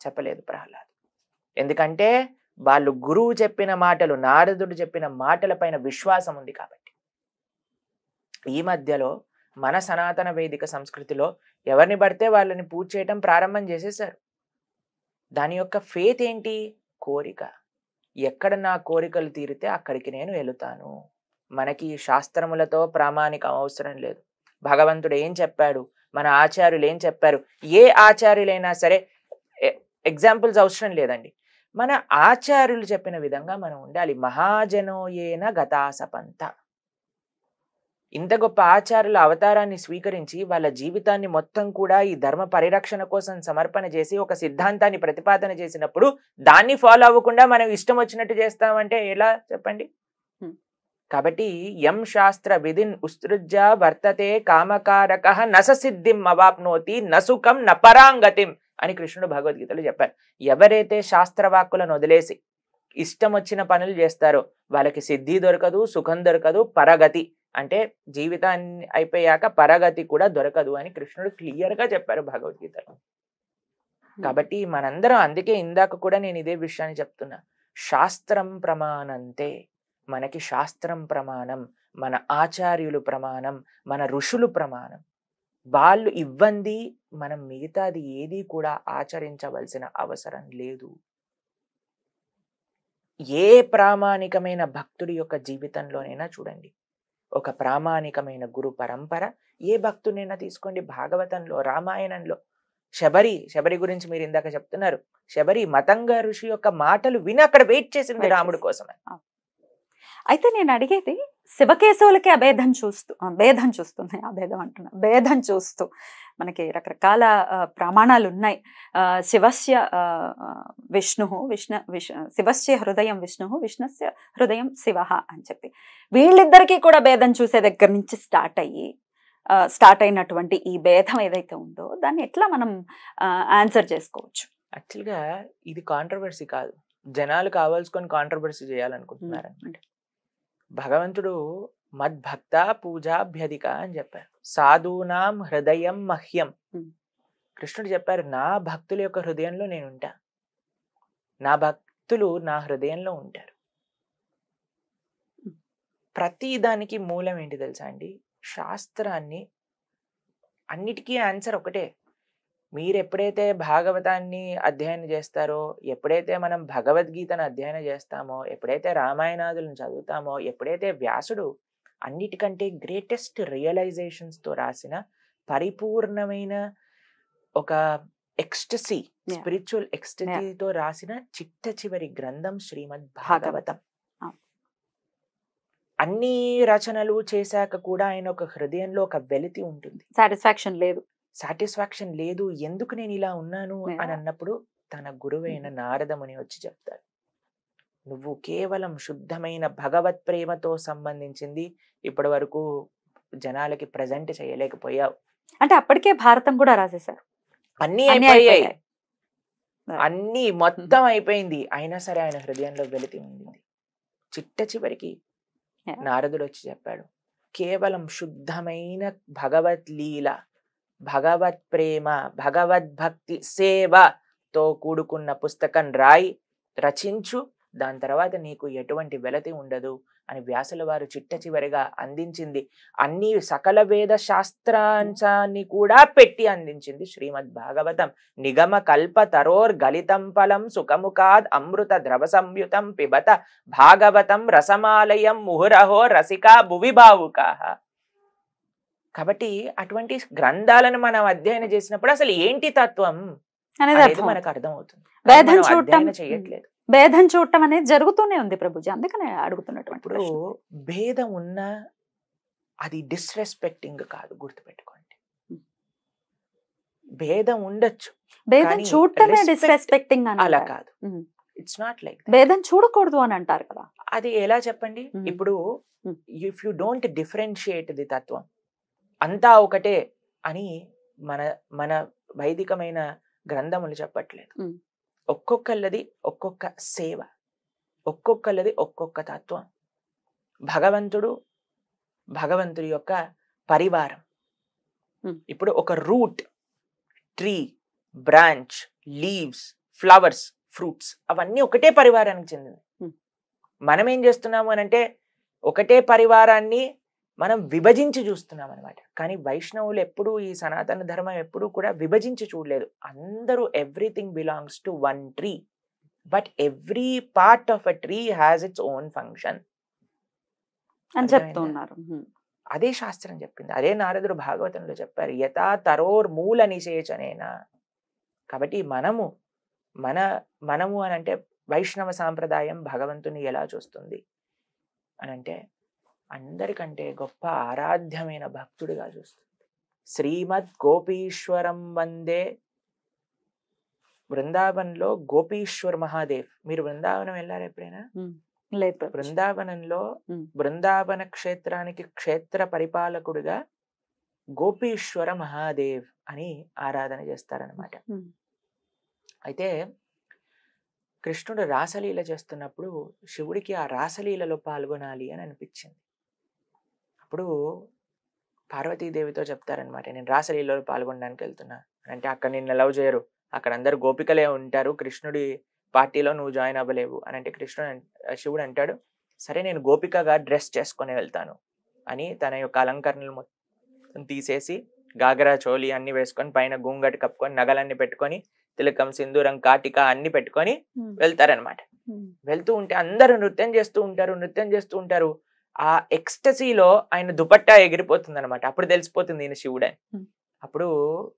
చెప్పలేదు ప్రహ్లాదు. ఎందుకంటే వాళ్ళు గురువు చెప్పిన మాటలు, నారదుడు చెప్పిన మాటల పైన విశ్వాసం ఉంది కాబట్టి. ఈ మధ్యలో మన సనాతన వేదిక సంస్కృతిలో ఎవరిని పడితే వాళ్ళని పూజ చేయటం ప్రారంభం చేసేసారు. దాని యొక్క ఫేత్ ఏంటి? కోరిక. ఎక్కడ నా కోరికలు తీరితే అక్కడికి నేను వెళుతాను. మనకి శాస్త్రములతో ప్రామాణికం అవసరం లేదు. భగవంతుడు ఏం చెప్పాడు, మన ఆచార్యులు ఏం చెప్పారు, ఏ ఆచార్యులైనా సరే ఎగ్జాంపుల్స్ అవసరం లేదండి. మన ఆచార్యులు చెప్పిన విధంగా మనం ఉండాలి. మహాజనోయేన గతాసపంత. ఇంత గొప్ప ఆచార్యుల అవతారాన్ని స్వీకరించి వాళ్ళ జీవితాన్ని మొత్తం కూడా ఈ ధర్మ పరిరక్షణ కోసం సమర్పణ చేసి ఒక సిద్ధాంతాన్ని ప్రతిపాదన చేసినప్పుడు దాన్ని ఫాలో అవ్వకుండా మనం ఇష్టం వచ్చినట్టు చేస్తామంటే ఎలా చెప్పండి? కాబట్టి యం శాస్త్ర విధిన్ ఉత్సృజ్య వర్తతే కామకారక నస సిద్ధిం అవాప్నోతి నసుఖం నపరాంగతిం అని కృష్ణుడు భగవద్గీతలో చెప్పారు. ఎవరైతే శాస్త్రవాక్కులను వదిలేసి ఇష్టం వచ్చిన పనులు చేస్తారో వాళ్ళకి సిద్ధి దొరకదు, సుఖం దొరకదు, పరగతి అంటే జీవితాన్ని అయిపోయాక పరగతి కూడా దొరకదు అని కృష్ణుడు క్లియర్ గా చెప్పారు భగవద్గీతలో. కాబట్టి మనందరం, అందుకే ఇందాక కూడా నేను ఇదే విషయాన్ని చెప్తున్నా, శాస్త్రం ప్రమాణంతే. మనకి శాస్త్రం ప్రమాణం, మన ఆచార్యులు ప్రమాణం, మన ఋషులు ప్రమాణం. వాళ్ళు ఇవ్వండి, మనం మిగతాది ఏది కూడా ఆచరించవలసిన అవసరం లేదు. ఏ ప్రామాణికమైన భక్తుడి యొక్క జీవితంలోనైనా చూడండి, ఒక ప్రామాణికమైన గురు పరంపర ఏ భక్తునైనా తీసుకోండి. భాగవతంలో, రామాయణంలో శబరి గురించి మీరు ఇందాక చెప్తున్నారు. శబరి మతంగ ఋషి యొక్క మాటలు విని అక్కడ వెయిట్ చేసింది రాముడి కోసమే. అయితే నేను అడిగేది, శివకేశవులకి భేదం చూస్తూ మనకి రకరకాల ప్రమాణాలు ఉన్నాయి. శివస్య శివస్య హృదయం విష్ణు, విష్ణుస్య హృదయం శివ అని చెప్పి వీళ్ళిద్దరికీ కూడా భేదం చూసే దగ్గర నుంచి స్టార్ట్ అయినటువంటి ఈ భేదం ఏదైతే ఉందో దాన్ని ఎట్లా మనం ఆన్సర్ చేసుకోవచ్చు? భగవంతుడు మద్భక్త పూజాభ్యధిక అని చెప్పారు. సాధూనాం హృదయం మహ్యం. కృష్ణుడు చెప్పారు, నా భక్తుల యొక్క హృదయంలో నేను ఉంటా, నా భక్తులు నా హృదయంలో ఉంటారు. ప్రతి దానికి మూలం ఏంటి తెలుసా అండి? శాస్త్రాన్ని అన్నిటికీ ఆన్సర్ ఒకటే. మీరు ఎప్పుడైతే భాగవతాన్ని అధ్యయనం చేస్తారో, ఎప్పుడైతే మనం భగవద్గీతను అధ్యయనం చేస్తామో, ఎప్పుడైతే రామాయణాదులను చదువుతామో, ఎప్పుడైతే వ్యాసుడు అన్నిటికంటే గ్రేటెస్ట్ రియలైజేషన్స్తో రాసిన పరిపూర్ణమైన ఒక ఎక్స్టసీ, స్పిరిచువల్ ఎక్స్టసీతో రాసిన చిట్ట చివరి గ్రంథం శ్రీమద్ భాగవతం. అన్ని రచనలు చేశాక కూడా ఆయన ఒక హృదయంలో ఒక వెలితి ఉంటుంది, సాటిస్ఫాక్షన్ లేదు. ఎందుకు నేను ఇలా ఉన్నాను అని అన్నప్పుడు తన గురువైన నారదముని వచ్చి చెప్తారు, నువ్వు కేవలం శుద్ధమైన భగవత్ ప్రేమతో సంబంధించింది ఇప్పటి వరకు జనాలకి ప్రజెంట్ చేయలేకపోయావు. అంటే అప్పటికే భారతం కూడా రాసేశారు, అన్ని అయిపోయాయి, అన్ని మొత్తం అయిపోయింది. అయినా సరే ఆయన హృదయంలో వెలితి ఉంది. చిట్ట చివరికి నారదుడు వచ్చి చెప్పాడు, కేవలం శుద్ధమైన భగవత్ లీల, భగవత్ ప్రేమ, భగవద్భక్తి సేవతో కూడుకున్న పుస్తకం రచించు, దాని తర్వాత నీకు ఎటువంటి వెలతి ఉండదు అని వ్యాసుల వారు చిట్ట చివరిగా అందించింది. అన్ని సకల వేద శాస్త్రాంశాన్ని కూడా పెట్టి అందించింది శ్రీమద్ భాగవతం. నిగమ కల్ప తరోర్ గలితం ఫలం సుఖముఖాద్ అమృత ద్రవ సంయుతం పిబత భాగవతం రసమాలయం ముహురహో రసికా భువి భావుకాః. కాబట్టి అటువంటి గ్రంథాలను మనం అధ్యయనం చేసినప్పుడు అసలు ఏంటి తత్వం అనేది మనకు అర్థం అవుతుంది. చేయట్లేదు, భేదం చూడటం అనేది జరుగుతూనే ఉంది ప్రభుజీ, అందుకనే అడుగుతున్నటువంటి. భేదం ఉన్న అది డిస్రెస్పెక్టింగ్ కాదు, గుర్తుపెట్టుకోండి. భేదం ఉండొచ్చు, భేదం చూడటమే డిస్రెస్పెక్టింగ్ అని అలా కాదు. ఇట్స్ నాట్ లైక్ భేదం చూడకూడదు అని అంటారు కదా. అది ఎలా చెప్పండి? ఇప్పుడు if you don't differentiate the తత్వం, అంతా ఒకటే అని మన మన వైదికమైన గ్రంథములు చెప్పట్లేదు. ఒక్కొక్కళ్ళది ఒక్కొక్క సేవ, ఒక్కొక్కళ్ళది ఒక్కొక్క తత్వం. భగవంతుడి యొక్క పరివారం. ఇప్పుడు ఒక root, tree, branch, leaves, flowers, fruits అవన్నీ ఒకటే పరివారానికి చెందింది. మనం ఏం చేస్తున్నాము అని అంటే ఒకటే పరివారాన్ని మనం విభజించి చూస్తున్నాం అనమాట. కానీ వైష్ణవులు ఎప్పుడు, ఈ సనాతన ధర్మం ఎప్పుడు కూడా విభజించి చూడలేదు. అందరూ everything belongs to one tree, but every part of a tree has its own function అని చెప్తున్నారు. అదే శాస్త్రం చెప్పింది, అదే నారదుడు భాగవతంలో చెప్పారు, యథా తరోర్ మూల నిషేచనేనా. కాబట్టి మనము అని అంటే వైష్ణవ సాంప్రదాయం భగవంతుని ఎలా చూస్తుంది అని అంటే అందరికంటే గొప్ప ఆరాధ్యమైన భక్తుడిగా చూస్తుంది. శ్రీమద్ గోపీశ్వరం వందే. బృందావనంలో గోపీశ్వర్ మహాదేవ్, మీరు బృందావనం వెళ్ళారు ఎప్పుడైనా? బృందావనంలో బృందావన క్షేత్రానికి క్షేత్ర పరిపాలకుడిగా గోపీశ్వర మహాదేవ్ అని ఆరాధన చేస్తారనమాట. అయితే కృష్ణుడు రాసలీల చేస్తున్నప్పుడు శివుడికి ఆ రాసలీలలో పాల్గొనాలి అని అనిపించింది. అప్పుడు పార్వతీదేవితో చెప్తారనమాట, నేను రాసలీలలో పాల్గొనడానికి వెళ్తున్నా అంటే, అక్కడ నిన్ను లవ్ చేయరు, అక్కడ అందరు గోపికలే ఉంటారు, కృష్ణుడి పార్టీలో నువ్వు జాయిన్ అవ్వలేవు అని అంటే శివుడు అంటాడు, సరే నేను గోపికగా డ్రెస్ చేసుకొని వెళ్తాను అని తన యొక్క అలంకరణలు మొత్తం తీసేసి గాగరా చోలి అన్ని వేసుకొని పైన గుంగటి కప్పుకొని నగలన్నీ పెట్టుకొని తిలకం సింధూరం కాటిక అన్ని పెట్టుకొని వెళ్తారనమాట. వెళ్తూ ఉంటే అందరూ నృత్యం చేస్తూ ఉంటారు. ఆ ఎక్స్టసీలో ఆయన దుపట్టా ఎగిరిపోతుంది అనమాట. అప్పుడు తెలిసిపోతుంది ఈయన శివుడని. అప్పుడు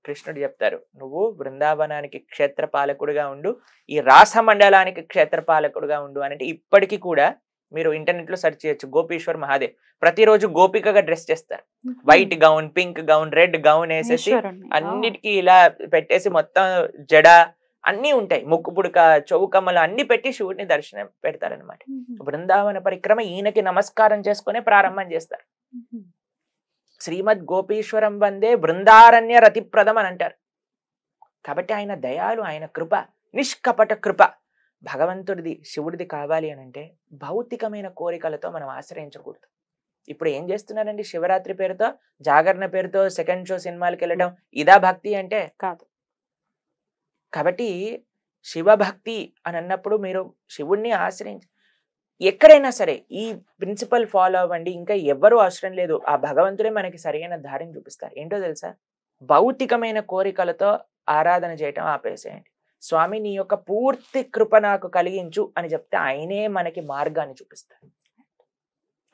కృష్ణుడు చెప్తారు, నువ్వు బృందావనానికి క్షేత్ర పాలకుడుగా ఉండు, ఈ రాసమండలానికి క్షేత్ర పాలకుడుగా ఉండు అని అంటే ఇప్పటికీ కూడా మీరు ఇంటర్నెట్ లో సెర్చ్ చేయొచ్చు, గోపీశ్వర్ మహాదేవ్. ప్రతిరోజు గోపికగా డ్రెస్ చేస్తారు, white gown, pink gown, red gown వేసేసి అన్నిటికీ ఇలా పెట్టేసి మొత్తం జడ అన్ని ఉంటాయి, ముక్కు పుడక, చౌకమ్మలు అన్ని పెట్టి శివుడిని దర్శనం పెడతారనమాట. బృందావన పరిక్రమ ఈయనకి నమస్కారం చేసుకునే ప్రారంభం చేస్తారు. శ్రీమద్ గోపీశ్వరం వందే బృందారణ్య రతిప్రదం అని అంటారు. కాబట్టి ఆయన దయాలు, ఆయన కృప, నిష్కపట కృప. భగవంతుడిది శివుడిది కావాలి అని అంటే భౌతికమైన కోరికలతో మనం ఆశ్రయించకూడదు. ఇప్పుడు ఏం చేస్తున్నారండి, శివరాత్రి పేరుతో జాగరణ పేరుతో సెకండ్ షో సినిమాలకి వెళ్ళడం, ఇదా భక్తి అంటే కాదు. కాబట్టి శివభక్తి అని అన్నప్పుడు మీరు శివుణ్ణి ఆశ్రయించి ఎక్కడైనా సరే ఈ ప్రిన్సిపల్ ఫాలో అవ్వండి. ఇంకా ఎవ్వరూ అవసరం లేదు, ఆ భగవంతుడే మనకి సరైన దారిని చూపిస్తారు. ఏంటో తెలుసా, భౌతికమైన కోరికలతో ఆరాధన చేయటం ఆపేసేయండి. స్వామి నీ యొక్క పూర్తి కృప నాకు కలిగించు అని చెప్తే ఆయనే మనకి మార్గాన్ని చూపిస్తారు.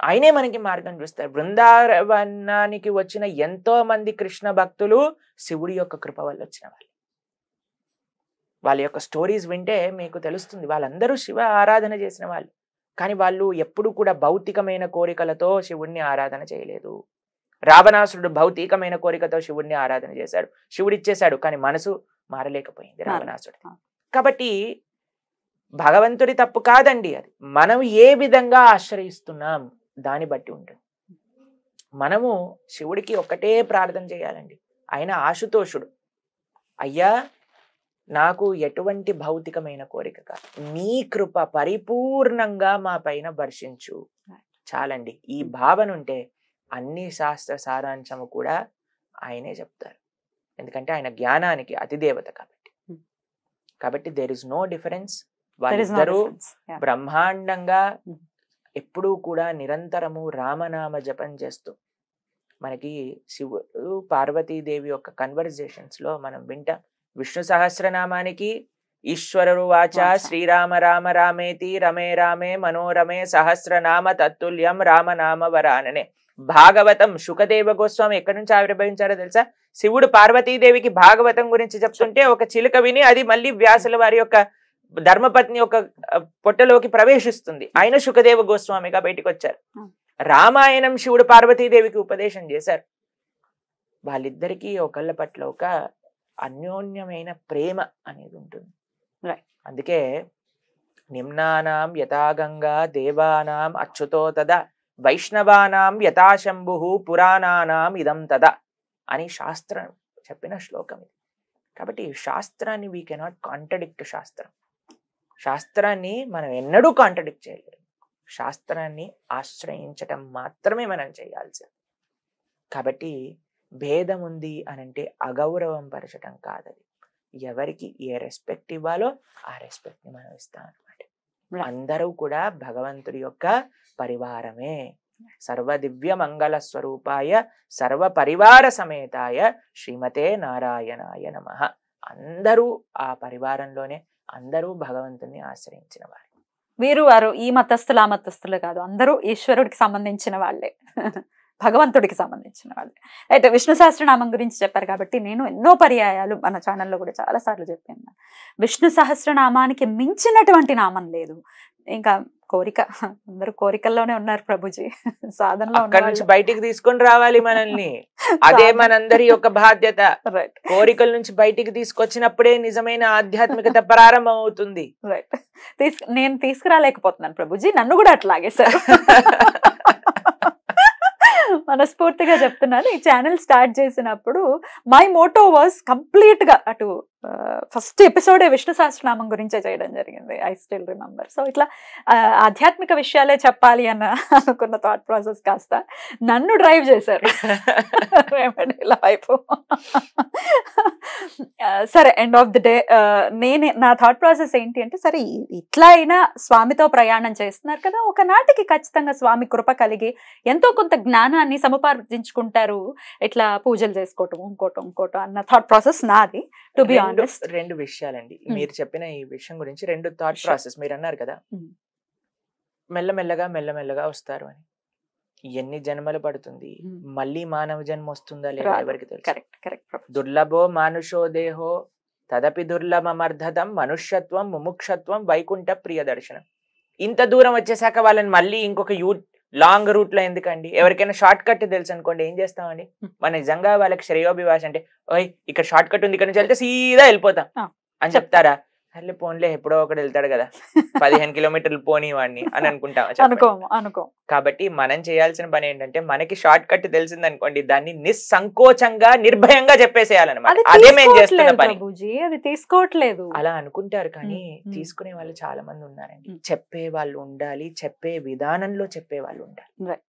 ఆయనే మనకి మార్గం చూపిస్తారు. బృందావనానికి వచ్చిన ఎంతో మంది కృష్ణ భక్తులు శివుడి యొక్క కృప వల్ల వచ్చిన వాళ్ళు. వాళ్ళ యొక్క స్టోరీస్ వింటే మీకు తెలుస్తుంది, వాళ్ళందరూ శివ ఆరాధన చేసిన వాళ్ళు. కానీ వాళ్ళు ఎప్పుడు కూడా భౌతికమైన కోరికలతో శివుణ్ణి ఆరాధన చేయలేదు. రావణాసురుడు భౌతికమైన కోరికతో శివుణ్ణి ఆరాధన చేశాడు, శివుడు ఇచ్చేశాడు, కానీ మనసు మారలేకపోయింది రావణాసురుడు. కాబట్టి భగవంతుడి తప్పు కాదండి అది, మనం ఏ విధంగా ఆశ్రయిస్తున్నాం దాన్ని బట్టి ఉంటుంది. మనము శివుడికి ఒక్కటే ప్రార్థన చేయాలండి. ఆయన ఆశుతోషుడు, అయ్యా నాకు ఎటువంటి భౌతికమైన కోరిక కాదు, నీ కృప పరిపూర్ణంగా మా పైన వర్షించు చాలండి. ఈ భావన ఉంటే అన్ని శాస్త్ర సారాంశము కూడా ఆయనే చెప్తారు. ఎందుకంటే ఆయన జ్ఞానానికి అతిదేవత కాబట్టి దేర్ ఇస్ నో డిఫరెన్స్. వాళ్ళిద్దరూ బ్రహ్మాండంగా ఎప్పుడూ కూడా నిరంతరము రామనామ జపం చేస్తూ, మనకి శివుడు పార్వతీదేవి యొక్క కన్వర్జేషన్స్ లో మనం వింటాం. విష్ణు సహస్రనామానికి ఈశ్వరుడు వాచ శ్రీరామ రామ రామేతి రమే రామే మనోరమే సహస్రనామ తత్తుల్యం రామనామ వరాననే. భాగవతం శుకదేవ గోస్వామి ఎక్కడి నుంచి ఆవిర్భవించారో తెలుసా? శివుడు పార్వతీదేవికి భాగవతం గురించి చెప్తుంటే ఒక చిలుక విని అది మళ్ళీ వ్యాసుల వారి యొక్క ధర్మపత్ని యొక్క పొట్టలోకి ప్రవేశిస్తుంది. ఆయన శుకదేవ గోస్వామిగా బయటికి వచ్చారు. రామాయణం శివుడు పార్వతీదేవికి ఉపదేశం చేశారు. వాళ్ళిద్దరికీ ఒకళ్ళ పట్ల ఒక అన్యోన్యమైన ప్రేమ అనేది ఉంటుంది. అందుకే నిమ్నానాం యథాగంగా దేవానాం అచ్యుతో తదా వైష్ణవానాం యథాశంభు పురాణానాం ఇదం తదా అని శాస్త్రం చెప్పిన శ్లోకం ఇది. కాబట్టి శాస్త్రాన్ని వీ కెనాట్ కాంట్రడిక్ట్. శాస్త్రాన్ని మనం ఎన్నడూ కాంట్రడిక్ట్ చేయలేము. శాస్త్రాన్ని ఆశ్రయించటం మాత్రమే మనం చేయాల్సింది. కాబట్టి భేదం ఉంది అనంటే అగౌరవం పరచటం కాదది. ఎవరికి ఏ రెస్పెక్ట్ ఇవ్వాలో ఆ రెస్పెక్ట్ ని మనం ఇస్తాం అన్నమాట. అందరూ కూడా భగవంతుడి యొక్క పరివారమే. సర్వ దివ్య మంగళ స్వరూపాయ సర్వ పరివార సమేతాయ శ్రీమతే నారాయణాయ నమః. అందరూ ఆ పరివారంలోనే, అందరూ భగవంతుని ఆశ్రయించిన వారు. వీరు వారు ఈ మతస్థులు ఆ మతస్థులు కాదు, అందరూ ఈశ్వరుడికి సంబంధించిన వాళ్ళే, భగవంతుడికి సంబంధించిన వాళ్ళే. అయితే విష్ణు సహస్రనామం గురించి చెప్పారు కాబట్టి నేను ఎన్నో పర్యాయాలు మన ఛానల్లో కూడా చాలా సార్లు చెప్పాను, విష్ణు సహస్రనామానికి మించినటువంటి నామం లేదు. ఇంకా కోరిక, అందరూ కోరికల్లోనే ఉన్నారు ప్రభుజీ, సాధనలో అక్కడి నుంచి బయటికి తీసుకొని రావాలి మనల్ని. అదే మనందరి యొక్క బాధ్యత. కోరికల నుంచి బయటికి తీసుకొచ్చినప్పుడే నిజమైన ఆధ్యాత్మికత ప్రారంభం అవుతుంది. రైట్. నేను తీసుకురాలేకపోతున్నాను ప్రభుజీ, నన్ను కూడా అట్లాగే సార్. మనస్ఫూర్తిగా చెప్తున్నాను. ఈ ఛానల్ స్టార్ట్ చేసినప్పుడు మై మోటో వాజ్ కంప్లీట్ గా అటు ఫస్ట్ ఎపిసోడే విష్ణు సహస్రనామం గురించే చేయడం జరిగింది. I still remember. సో ఇట్లా ఆధ్యాత్మిక విషయాలే చెప్పాలి అన్న అనుకున్న థాట్ ప్రాసెస్ కాస్త నన్ను డ్రైవ్ చేశారు ఇలా వైపు. సరే, ఎండ్ ఆఫ్ ది డే నా థాట్ ప్రాసెస్ ఏంటి అంటే, సరే ఇట్లా అయినా స్వామితో ప్రయాణం చేస్తున్నారు కదా, ఒకనాటికి ఖచ్చితంగా స్వామి కృప కలిగి ఎంతో కొంత జ్ఞానాన్ని సముపార్జించుకుంటారు, ఇట్లా పూజలు చేసుకోవటం ఇంకోటం అన్న థాట్ ప్రాసెస్ నాది. టు బి ఆనెస్ట్ రెండు విషయాలండి. మీరు చెప్పిన ఈ విషయం గురించి రెండు థాట్ ప్రాసెస్. మీరు అన్నారు కదా మెల్లమెల్లగా వస్తారు అని. ఎన్ని జన్మలు పడుతుంది, మళ్ళీ మానవ జన్మ వస్తుందా లేదా ఎవరికి తెలుసు. దుర్లభో మానుషో దేహో తదపి దుర్లభమర్ధదం మనుష్యత్వం ముముక్షత్వం వైకుంఠ ప్రియ దర్శనం. ఇంత దూరం వచ్చేసాక వాళ్ళని మళ్ళీ ఇంకొక లాంగ్ రూట్ లో ఎందుకండి? ఎవరికైనా షార్ట్ కట్ తెలుసు అనుకోండి, ఏం చేస్తామండి? మన నిజంగా వాళ్ళకి శ్రేయోభివాస అంటే, ఓయ్ ఇక్కడ షార్ట్ కట్ ఉంది, ఇక్కడ నుంచి వెళ్తే సీదా వెళ్ళిపోతాం అని చెప్తారా? సర్లే పోన్లే ఎప్పుడో ఒకడు వెళ్తాడు కదా 15 కిలోమీటర్లు పోనీ వాడిని అని అనుకుంటాం చెప్పండి. అనుకో. కాబట్టి మనం చేయాల్సిన పని ఏంటంటే మనకి షార్ట్ కట్ తెలిసింది అనుకోండి దాన్ని నిస్సంకోచంగా నిర్భయంగా చెప్పేసేయాలన్నమాట. అదే మేము చేస్తున్న పని. అది తీసుకోవట్లేదు. అలా అనుకుంటారు కానీ తీసుకునే వాళ్ళు చాలా మంది ఉన్నారండి. చెప్పే వాళ్ళు ఉండాలి, చెప్పే విధానంలో చెప్పే వాళ్ళు ఉండాలి.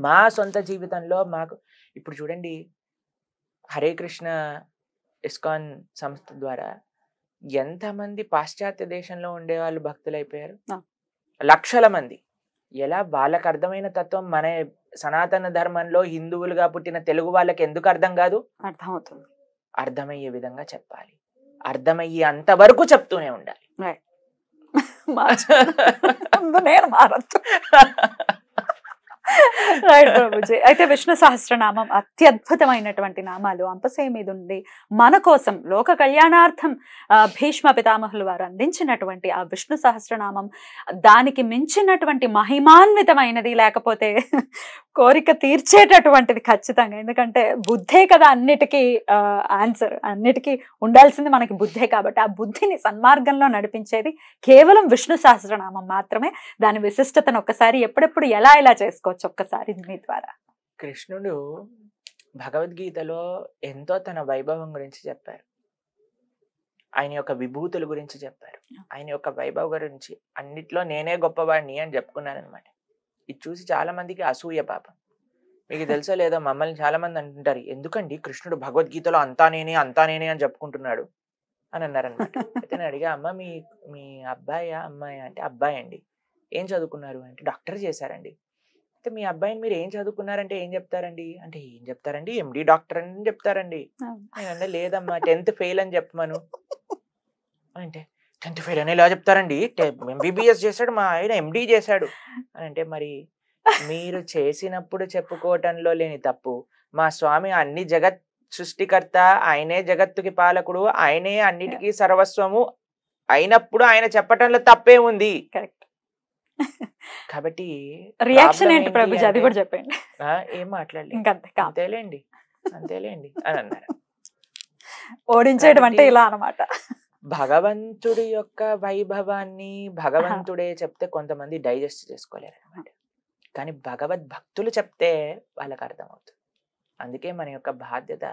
మా సొంత జీవితంలో మాకు ఇప్పుడు చూడండి, హరే కృష్ణ ఇస్కాన్ సంస్థ ద్వారా ఎంతమంది పాశ్చాత్య దేశంలో ఉండే వాళ్ళు భక్తులైపోయారు, లక్షల మంది. ఎలా వాళ్ళకు అర్థమైన తత్వం మన సనాతన ధర్మంలో హిందువులుగా పుట్టిన తెలుగు వాళ్ళకి ఎందుకు అర్థం కాదు? అర్థమవుతుంది. అర్థమయ్యే విధంగా చెప్పాలి, అర్థమయ్యే అంతవరకు చెప్తూనే ఉండాలి. నేను మారద్దు. రైట్ ప్రభుజీ. అయితే విష్ణు సహస్రనామం అత్యద్భుతమైనటువంటి నామాలు అంపశయ మీద ఉండి మన కోసం లోక కళ్యాణార్థం భీష్మ పితామహులు వారు అందించినటువంటి ఆ విష్ణు సహస్రనామం దానికి మించినటువంటి మహిమాన్వితమైనది, లేకపోతే కోరిక తీర్చేటటువంటిది ఖచ్చితంగా. ఎందుకంటే బుద్ధే కదా అన్నిటికీ ఆన్సర్, అన్నిటికీ ఉండాల్సింది మనకి బుద్ధే. కాబట్టి ఆ బుద్ధిని సన్మార్గంలో నడిపించేది కేవలం విష్ణు సహస్రనామం మాత్రమే. దాని విశిష్టతను ఒక్కసారి ఎప్పుడెప్పుడు ఎలా చేసుకోవచ్చు ఒక్కసారి మీ ద్వారా. కృష్ణుడు భగవద్గీతలో ఎంతో తన వైభవం గురించి చెప్పారు, ఆయన యొక్క విభూతుల గురించి చెప్పారు, ఆయన యొక్క వైభవం గురించి. అన్నిట్లో నేనే గొప్పవాడిని అని చెప్పుకున్నాను అనమాట. ఇది చూసి చాలా మందికి అసూయ పాపం. మీకు తెలుసో లేదో, మమ్మల్ని చాలా మంది అంటుంటారు, ఎందుకండి కృష్ణుడు భగవద్గీతలో అంతా నేనే అని చెప్పుకుంటున్నాడు అని అన్నారనమాట. అయితే నేను అడిగా, అమ్మ మీ అబ్బాయా అమ్మాయి అంటే అబ్బాయి అండి. ఏం చదువుకున్నారు అంటే డాక్టర్ చేశారండి. అయితే మీ అబ్బాయిని మీరు ఏం చదువుకున్నారంటే ఏం చెప్తారండి అంటే ఏం చెప్తారండి ఎండి డాక్టర్ అని చెప్తారండి. నేను అంటే లేదమ్మా 10th ఫెయిల్ అని చెప్పమను అంటే 10th ఫెయిల్ అని ఎలా చెప్తారండి, ఎంబీబీఎస్ చేశాడు మా ఆయన ఎండి చేశాడు అని అంటే, మరి మీరు చేసినప్పుడు చెప్పుకోవటంలో లేని తప్పు, మా స్వామి అన్ని జగత్ సృష్టికర్త, ఆయనే జగత్తుకి పాలకుడు, ఆయనే అన్నిటికీ సర్వస్వము అయినప్పుడు ఆయన చెప్పటంలో తప్పే ఉంది. కాబట్టి రియాక్షన్ ఏంటి ప్రభుజీ, అది కూడా చెప్పండి. ఏం మాట్లాడలేదు, అంతేలేండి అని అన్నారు. ఓడించడం అంటే ఇలా అన్నమాట. భగవంతుడి యొక్క వైభవాన్ని భగవంతుడే చెప్తే కొంతమంది డైజెస్ట్ చేసుకోలేరు అనమాట. కానీ భగవద్భక్తులు చెప్తే వాళ్ళకి అర్థమవుతుంది. అందుకే మన యొక్క బాధ్యత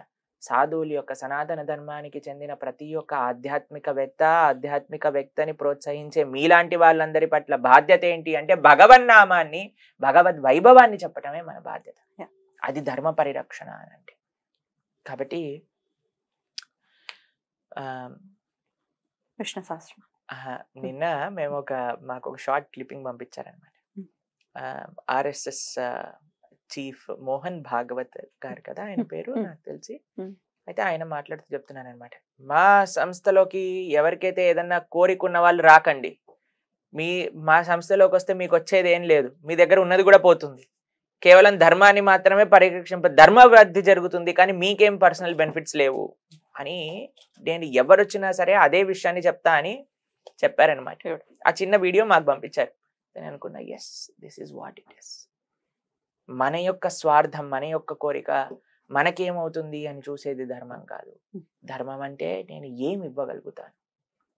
సాధువుల యొక్క సనాతన ధర్మానికి చెందిన ప్రతి ఒక్క ఆధ్యాత్మిక వ్యక్తిని ప్రోత్సహించే మీలాంటి వాళ్ళందరి పట్ల బాధ్యత ఏంటి అంటే భగవన్నామాన్ని, భగవద్ వైభవాన్ని చెప్పటమే మన బాధ్యత. అది ధర్మ పరిరక్షణ అని అంటే. కాబట్టి విష్ణు సహస్రం నిన్న మేము మాకు ఒక షార్ట్ క్లిప్పింగ్ పంపించారనమాట. ఆర్ఎస్ఎస్ చీఫ్ మోహన్ భాగవత్ గారు కదా ఆయన పేరు నాకు తెలిసి. అయితే ఆయన మాట్లాడుతూ చెప్తున్నాను అనమాట, మా సంస్థలోకి ఎవరికైతే ఏదన్నా కోరికున్న వాళ్ళు రాకండి, మా సంస్థలోకి వస్తే మీకు వచ్చేది ఏం లేదు, మీ దగ్గర ఉన్నది కూడా పోతుంది, కేవలం ధర్మాన్ని మాత్రమే ధర్మవృద్ధి జరుగుతుంది, కానీ మీకేం పర్సనల్ బెనిఫిట్స్ లేవు అని నేను ఎవరు వచ్చినా సరే అదే విషయాన్ని చెప్తా అని చెప్పారనమాట. ఆ చిన్న వీడియో మాకు పంపించారు. నేను అనుకున్నా, yes, this is what it is. మన యొక్క స్వార్థం, మన యొక్క కోరిక మనకేమవుతుంది అని చూసేది ధర్మం కాదు. ధర్మం అంటే నేను ఏమి ఇవ్వగలుగుతాను,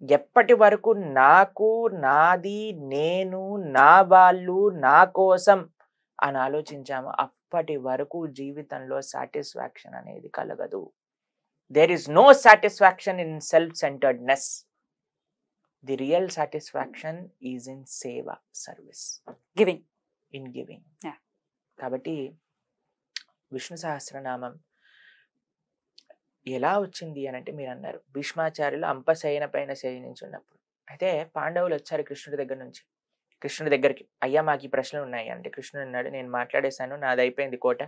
ఎప్పటి వరకు నాకు, నాది, నేను, నా వాళ్ళు, నా కోసం అని ఆలోచించాము అప్పటి వరకు జీవితంలో సాటిస్ఫాక్షన్ అనేది కలగదు. There is no satisfaction in self-centeredness. The real satisfaction is in seva, service, giving. In giving. Yeah. కాబట్టి విష్ణు సహస్రనామం ఎలా వచ్చింది అని అంటే, మీరు అన్నారు భీష్మాచార్యులు అంపశయన పైన శయనించున్నప్పుడు. అయితే పాండవులు వచ్చారు కృష్ణుడి దగ్గరికి, అయ్యా మాకు ఈ ప్రశ్నలు ఉన్నాయి అంటే కృష్ణుడు అన్నాడు, నేను మాట్లాడేశాను, నాది అయిపోయింది కోట.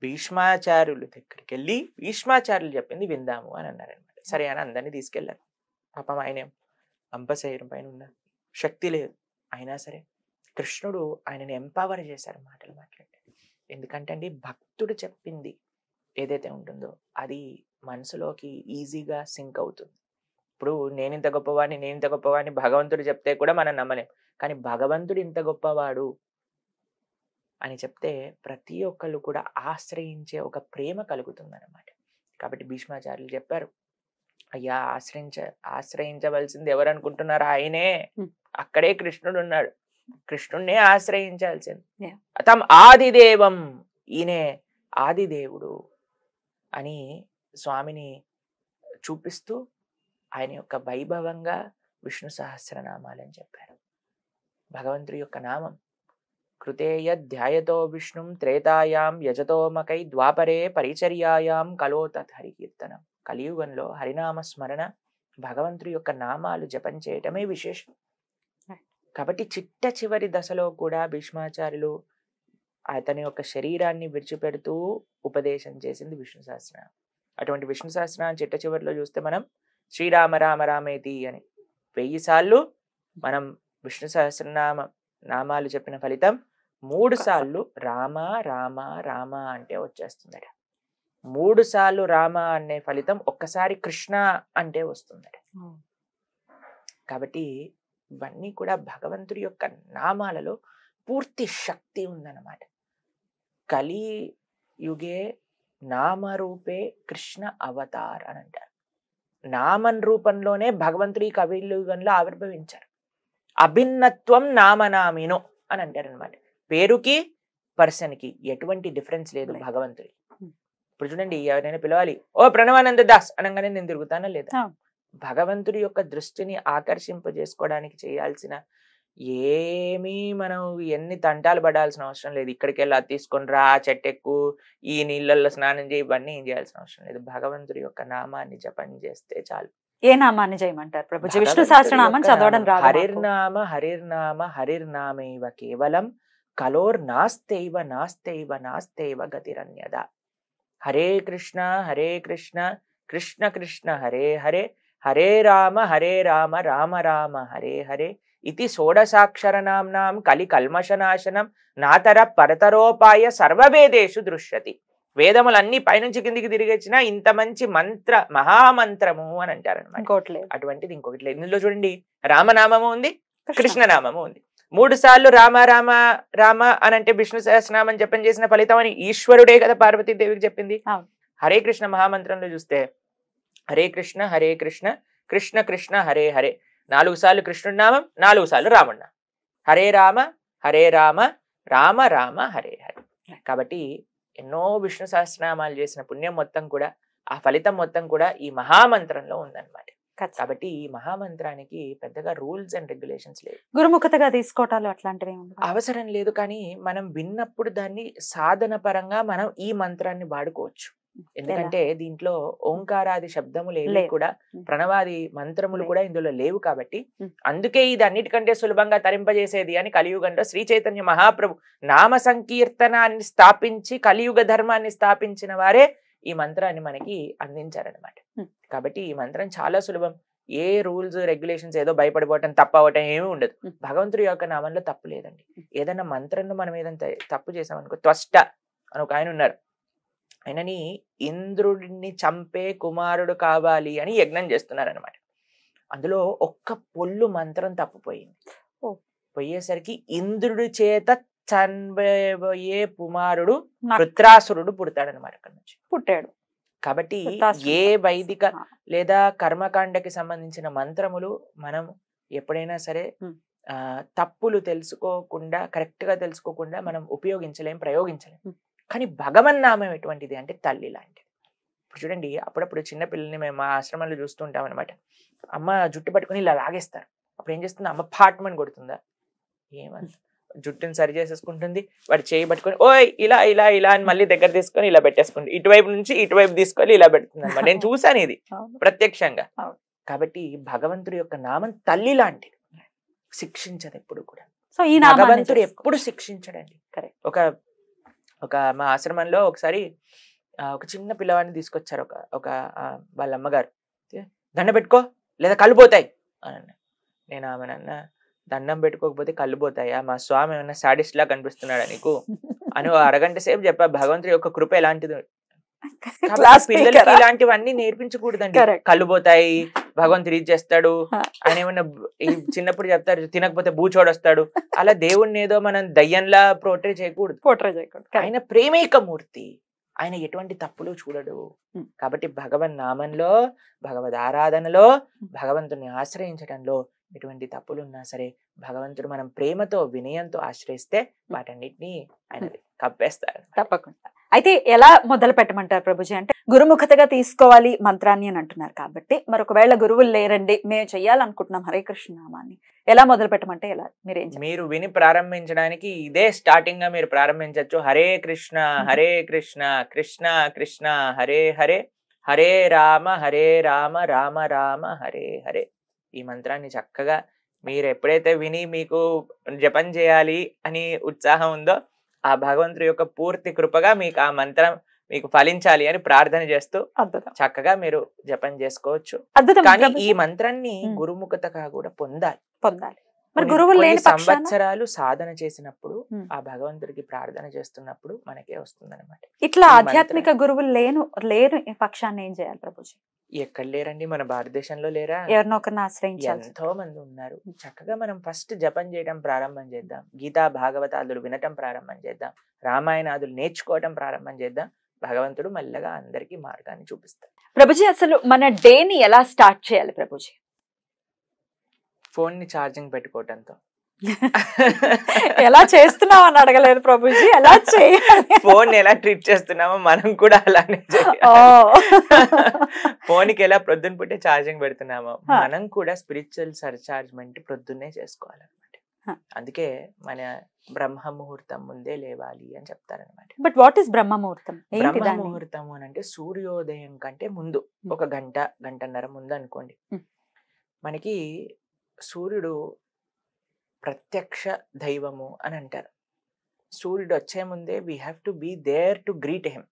భీష్మాచార్యుల దగ్గరికి వెళ్ళి భీష్మాచార్యులు చెప్పింది విందాము అని అన్నారనమాట. సరే అని అందరినీ తీసుకెళ్లారు. పాపం ఆయన అంపశయనం పైన ఉన్న శక్తి లేదు, అయినా సరే కృష్ణుడు ఆయనని ఎంపవర్ చేశారు మాటలు మాట్లాడి. ఎందుకంటే అండి, భక్తుడు చెప్పింది ఏదైతే ఉంటుందో అది మనసులోకి ఈజీగా సింక్ అవుతుంది. ఇప్పుడు నేను ఇంత గొప్పవాడిని భగవంతుడు చెప్తే కూడా మనం నమ్మలేం, కానీ భగవంతుడు ఇంత గొప్పవాడు అని చెప్తే ప్రతి ఒక్కళ్ళు కూడా ఆశ్రయించే ఒక ప్రేమ కలుగుతుంది అన్నమాట. కాబట్టి భీష్మాచార్యులు చెప్పారు, అయ్యా ఆశ్రయించవలసింది ఎవరు అనుకుంటున్నారు? ఆయనే. Hmm. అక్కడే కృష్ణుడు ఉన్నాడు. కృష్ణుడినే ఆశ్రయించాల్సింది. Yeah. అతం ఆదిదేవం, ఈయనే ఆదిదేవుడు అని స్వామిని చూపిస్తూ ఆయన యొక్క వైభవంగా విష్ణు సహస్రనామాలని చెప్పారు. భగవంతుడి యొక్క నామం కృతేయ ధ్యాయతో విష్ణుం త్రేతాయాం యజతోమకై ద్వాపరే పరిచర్యాయాం కలో తత్ కీర్తనం. కలియుగంలో హరినామ స్మరణ, భగవంతుడి యొక్క నామాలు జపం చేయటమే విశేషం. కాబట్టి చిట్ట చివరి దశలో కూడా భీష్మాచార్యులు అతని యొక్క శరీరాన్ని విడిచిపెడుతూ ఉపదేశం చేసింది విష్ణు సహస్రనామం. అటువంటి విష్ణు సహస్రనామం చిట్ట చివరిలో చూస్తే మనం శ్రీరామ రామ రామేతి అని 1000 సార్లు మనం విష్ణు సహస్రనామ నామాలు చెప్పిన ఫలితం 3 సార్లు రామ రామ రామ అంటే వచ్చేస్తుందట. 3 సార్లు రామ అనే ఫలితం ఒక్కసారి కృష్ణ అంటే వస్తుందట. కాబట్టి ఇవన్నీ కూడా భగవంతుడి యొక్క నామాలలో పూర్తి శక్తి ఉందన్నమాట. కలియుగే నామరూపే కృష్ణ అవతార్ అని అంటారు. నామం రూపంలోనే భగవంతుడి కలియుగంలో ఆవిర్భవించారు. అభిన్నత్వం నామనామినో అని అంటారు అనమాట. పేరుకి పర్సన్కి ఎటువంటి డిఫరెన్స్ లేదు భగవంతుడి. ఇప్పుడు చూడండి, ఎవరైనా పిలవాలి, ఓ ప్రణవానంద దాస్ అనగానే నేను తిరుగుతానా లేదా? భగవంతుడి యొక్క దృష్టిని ఆకర్షింపజేసుకోవడానికి చేయాల్సిన ఏమీ మనం ఎన్ని తంటాలు పడాల్సిన అవసరం లేదు. ఇక్కడికి వెళ్ళి అది తీసుకొని రా, చెట్టెక్కు, ఈ నీళ్ళల్లో స్నానం చేయి, ఇవన్నీ ఏం చేయాల్సిన అవసరం లేదు. భగవంతుడి యొక్క నామాన్ని జపం చేస్తే చాలు. ఏ నామాన్ని చేయమంటారు ప్రభుజీ? విష్ణు సహస్రనామం చదవడం రాదు. హరిర్నామ హరిర్నామ హరిర్నామైవ కేవలం కలోర్ నాస్తైవ నాస్తైవ నాస్తైవ గతిరన్యద. హరే కృష్ణ కృష్ణ కృష్ణ హరే హరే, హరే రామ రామ రామ హరే హరే ఇతి షోడశాక్షరనామ్నాం కలి కల్మషనాశనం నాతర పరతరోపాయ సర్వవేదేషు దృశ్యతి. వేదములన్నీ పైనుంచి కిందికి తిరిగొచ్చిన ఇంత మంచి మంత్ర మహామంత్రము అని అంటారు అనమాట. అటువంటిది ఇంకొకటి లేదు. ఇందులో చూడండి, రామనామము ఉంది, కృష్ణనామము ఉంది. 3 సార్లు రామ రామ రామ అని అంటే విష్ణు సహస్రనామం జపం చేసిన ఫలితం అని ఈశ్వరుడే కదా పార్వతీదేవికి చెప్పింది. హరే కృష్ణ మహామంత్రంలో చూస్తే హరే కృష్ణ కృష్ణ కృష్ణ హరే హరే 4 సార్లు కృష్ణుడి నామం, 4 సార్లు రాముడి నామం. హరే రామ రామ రామ హరే హరే. కాబట్టి ఎన్నో విష్ణు సహస్రనామాలు చేసిన పుణ్యం మొత్తం కూడా, ఆ ఫలితం మొత్తం కూడా ఈ మహామంత్రంలో ఉందన్నమాట. కాబట్టి ఈ మహామంత్రానికి పెద్దగా రూల్స్ అండ్ రెగ్యులేషన్స్ లేవు. గురుముఖతగా తీసుకోవటాలు అట్లాంటివి అవసరం లేదు. కానీ మనం విన్నప్పుడు దాన్ని సాధన పరంగా మనం ఈ మంత్రాన్ని వాడుకోవచ్చు. ఎందుకంటే దీంట్లో ఓంకారాది శబ్దములు ఏవి కూడా, ప్రణవాది మంత్రములు కూడా ఇందులో లేవు. కాబట్టి అందుకే ఇది అన్నిటికంటే సులభంగా తరింపజేసేది అని కలియుగంలో శ్రీ చైతన్య మహాప్రభు నామ సంకీర్తనాన్ని స్థాపించి కలియుగ ధర్మాన్ని స్థాపించిన వారే ఈ మంత్రాన్ని మనకి అందించారనమాట. కాబట్టి ఈ మంత్రం చాలా సులభం. ఏ రూల్స్ రెగ్యులేషన్స్ ఏదో భయపడిపోవటం, తప్పవటం ఏమీ ఉండదు. భగవంతుడి యొక్క నామంలో తప్పు లేదండి. ఏదైనా మంత్రంలో మనం ఏదైనా తప్పు చేసామనుకో, త్వష్ట అని ఒక ఆయన ఉన్నారు, ఆయనని ఇంద్రుడిని చంపే కుమారుడు కావాలి అని యజ్ఞం చేస్తున్నారు అనమాట. అందులో ఒక్క పొల్లు మంత్రం తప్పుపోయింది. పోయేసరికి ఇంద్రుడి చేత చంపబోయే కుమారుడు వృత్రాసురుడు పుడతాడనమాట. అక్కడ నుంచి పుట్టాడు. కాబట్టి ఏ వైదిక లేదా కర్మకాండకి సంబంధించిన మంత్రములు మనం ఎప్పుడైనా సరే తప్పులు తెలుసుకోకుండా, కరెక్ట్ గా తెలుసుకోకుండా మనం ఉపయోగించలేం, ప్రయోగించలేం. కానీ భగవన్నామం ఎటువంటిది అంటే తల్లి లాంటిది. ఇప్పుడు చూడండి, అప్పుడప్పుడు చిన్నపిల్లల్ని మేము మా ఆశ్రమంలో చూస్తుంటాం అనమాట. అమ్మ జుట్టు పట్టుకుని ఇలా లాగేస్తారు. అప్పుడు ఏం చేస్తుంది? అమ్మ పాట్మని కొడుతుందా? ఏమని జుట్టుని సరి చేసేసుకుంటుంది. వాడు చేయి పట్టుకొని ఓయ్ ఇలా ఇలా ఇలా అని మళ్ళీ దగ్గర తీసుకొని ఇలా పెట్టేసుకుంటుంది. ఇటువైపు నుంచి ఇటువైపు తీసుకొని ఇలా పెడుతుంది అనమాట. నేను చూసాను ఇది ప్రత్యక్షంగా. కాబట్టి భగవంతుడి యొక్క నామం తల్లి లాంటిది, శిక్షించదు ఎప్పుడు కూడా. భగవంతుడు ఎప్పుడు శిక్షించడండి. ఒక మా ఆశ్రమంలో ఒకసారి ఒక చిన్న పిల్లవాడిని తీసుకొచ్చారు. ఒక వాళ్ళ అమ్మగారు, దండం పెట్టుకో లేదా కళ్ళు పోతాయి అని. నేను ఆమెనన్నా, దండం పెట్టుకోకపోతే కళ్ళు పోతాయా? మా స్వామి ఏమన్నా సాడిస్ట్ లా కనిపిస్తున్నాడా నీకు అని 1 అరగంట సేపు చెప్పా. భగవంతుడి యొక్క కృప ఎలాంటిది. పిల్లలకి ఇలాంటివన్నీ నేర్పించకూడదండి. కళ్ళు పోతాయి, భగవంతుడు ఇది చేస్తాడు, ఆయన ఏమన్నా చిన్నప్పుడు చెప్తారు తినకపోతే బూచోడు వస్తాడు. అలా దేవుణ్ణి ఏదో మనం దయ్యంలా పోర్ట్రే చేయకూడదు. ఆయన ప్రేమేక మూర్తి. ఆయన ఎటువంటి తప్పులు చూడడు. ఉమ్. కాబట్టి భగవన్ నామంలో, భగవద్ ఆరాధనలో, భగవంతుని ఆశ్రయించడంలో ఎటువంటి తప్పులు ఉన్నా సరే భగవంతుడు మనం ప్రేమతో వినయంతో ఆశ్రయిస్తే వాటన్నిటిని ఆయన కప్పేస్తారు. తప్పకుండా. అయితే ఎలా మొదలు పెట్టమంటారు ప్రభుజీ? అంటే గురుముఖతగా తీసుకోవాలి మంత్రాన్ని అని అంటున్నారు కాబట్టి, మరి ఒకవేళ గురువులు లేరండి, మేము చెయ్యాలనుకుంటున్నాం హరే కృష్ణ నామాన్ని, ఎలా మొదలు పెట్టమంటే ఎలా మీరేం చెప్తారు? మీరు విని ప్రారంభించడానికి ఇదే స్టార్టింగ్ గా మీరు ప్రారంభించవచ్చు. హరే కృష్ణ హరే కృష్ణ కృష్ణ కృష్ణ హరే హరే, హరే రామ రామ రామ హరే హరే. ఈ మంత్రాన్ని చక్కగా మీరు ఎప్పుడైతే విని మీకు జపం చేయాలి అని ఉత్సాహం ఉందో ఆ భగవంతుడి యొక్క పూర్తి కృపగా మీకు ఆ మంత్రం మీకు ఫలించాలి అని ప్రార్థన చేస్తూ చక్కగా మీరు జపం చేసుకోవచ్చు. కానీ ఈ మంత్రాన్ని గురుముఖతగా కూడా పొందాలి. మరి గురువులు లేని సంవత్సరాలు సాధన చేసినప్పుడు ఆ భగవంతుడికి ప్రార్థన చేస్తున్నప్పుడు మనకే వస్తుంది అనమాట. ఇట్లా ఆధ్యాత్మిక గురువులు లేరు పక్షాన్ని ఏం చేయాలి ప్రభుజీ? ఎక్కడ లేరండి, మన భారతదేశంలో లేరా? ఎవరినొకరిని ఆశ్రయించాలి. ఎంతో మంది ఉన్నారు. చక్కగా మనం ఫస్ట్ జపం చేయడం ప్రారంభం చేద్దాం, గీతా భాగవతాదులు వినటం ప్రారంభం చేద్దాం, రామాయణాదులు నేర్చుకోవటం ప్రారంభం చేద్దాం. భగవంతుడు మెల్లగా అందరికీ మార్గాన్ని చూపిస్తాడు. ప్రభుజీ అసలు మన డేని ఎలా స్టార్ట్ చేయాలి ప్రభుజీ? ఫోన్ ని ఛార్జింగ్ పెట్టుకోవటంతో. ఎలా చేస్తున్నావు అని అడగలేదు ప్రభుజీ, ఎలా చేయాలి? ఫోన్ ఎలా ట్రీట్ చేస్తున్నామో మనం కూడా అలానే ఫోన్ కి ఎలా ప్రొద్దున పుట్టే ఛార్జింగ్ పెడుతున్నామో మనం కూడా స్పిరిచువల్ సర్చార్జ్మెంట్ ప్రొద్దున్నే చేసుకోవాలన్నమాట. అందుకే మన బ్రహ్మ ముహూర్తం ముందే లేవాలి అని చెప్తారనమాట. బట్ వాట్ ఇస్ బ్రహ్మ ముహూర్తం? బ్రహ్మ ముహూర్తం అని అంటే సూర్యోదయం కంటే ముందు ఒక గంటన్నర ముందు అనుకోండి. మనకి సూర్యుడు ప్రత్యక్ష దైవము అని అంటారు. సూర్యుడు వచ్చే ముందే we have to be there to greet him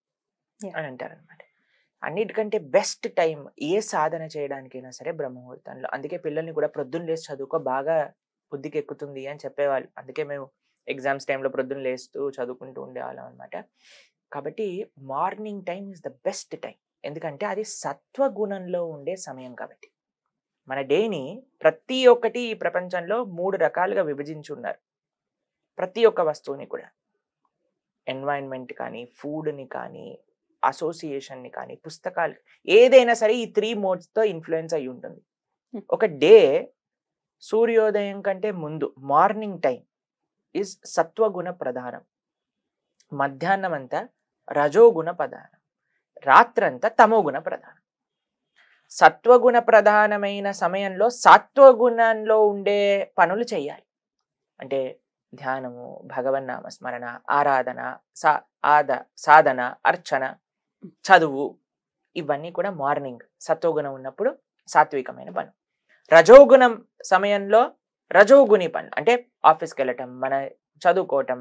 అని అంటారు అనమాట. అన్నిటికంటే బెస్ట్ టైం ఏ సాధన చేయడానికైనా సరే బ్రహ్మముహూర్తంలో. అందుకే పిల్లల్ని కూడా ప్రొద్దున లేచి చదువుకో, బాగా బుద్ధికి ఎక్కుతుంది అని చెప్పేవాళ్ళు. అందుకే మేము ఎగ్జామ్స్ టైంలో ప్రొద్దున లేస్తూ చదువుకుంటూ ఉండేవాళ్ళం అనమాట. కాబట్టి morning time is the best time. ఎందుకంటే అది సత్వగుణంలో ఉండే సమయం. కాబట్టి మన డేని ప్రతి ఒక్కటి ఈ ప్రపంచంలో 3 రకాలుగా విభజించున్నారు. ప్రతి ఒక్క వస్తువుని కూడా, ఎన్వైరన్మెంట్ కానీ, ఫుడ్ని కానీ, అసోసియేషన్ని కానీ, పుస్తకాలు, ఏదైనా సరే ఈ 3 మోడ్స్తో ఇన్ఫ్లుయెన్స్ అయి ఉంటుంది. ఒక డే సూర్యోదయం కంటే ముందు మార్నింగ్ టైం ఈజ్ సత్వగుణ ప్రధానం, మధ్యాహ్నం అంతా రజోగుణ ప్రధానం, రాత్రంతా తమోగుణ ప్రధానం. సత్వగుణ ప్రధానమైన సమయంలో సత్వగుణంలో ఉండే పనులు చేయాలి. అంటే ధ్యానము, భగవన్నామ స్మరణ, ఆరాధన, సాధన, అర్చన, చదువు, ఇవన్నీ కూడా మార్నింగ్ సత్వగుణం ఉన్నప్పుడు సాత్వికమైన పని. రజోగుణం సమయంలో రజోగుణి పనులు, అంటే ఆఫీస్కి వెళ్ళటం, మన చదువుకోవటం,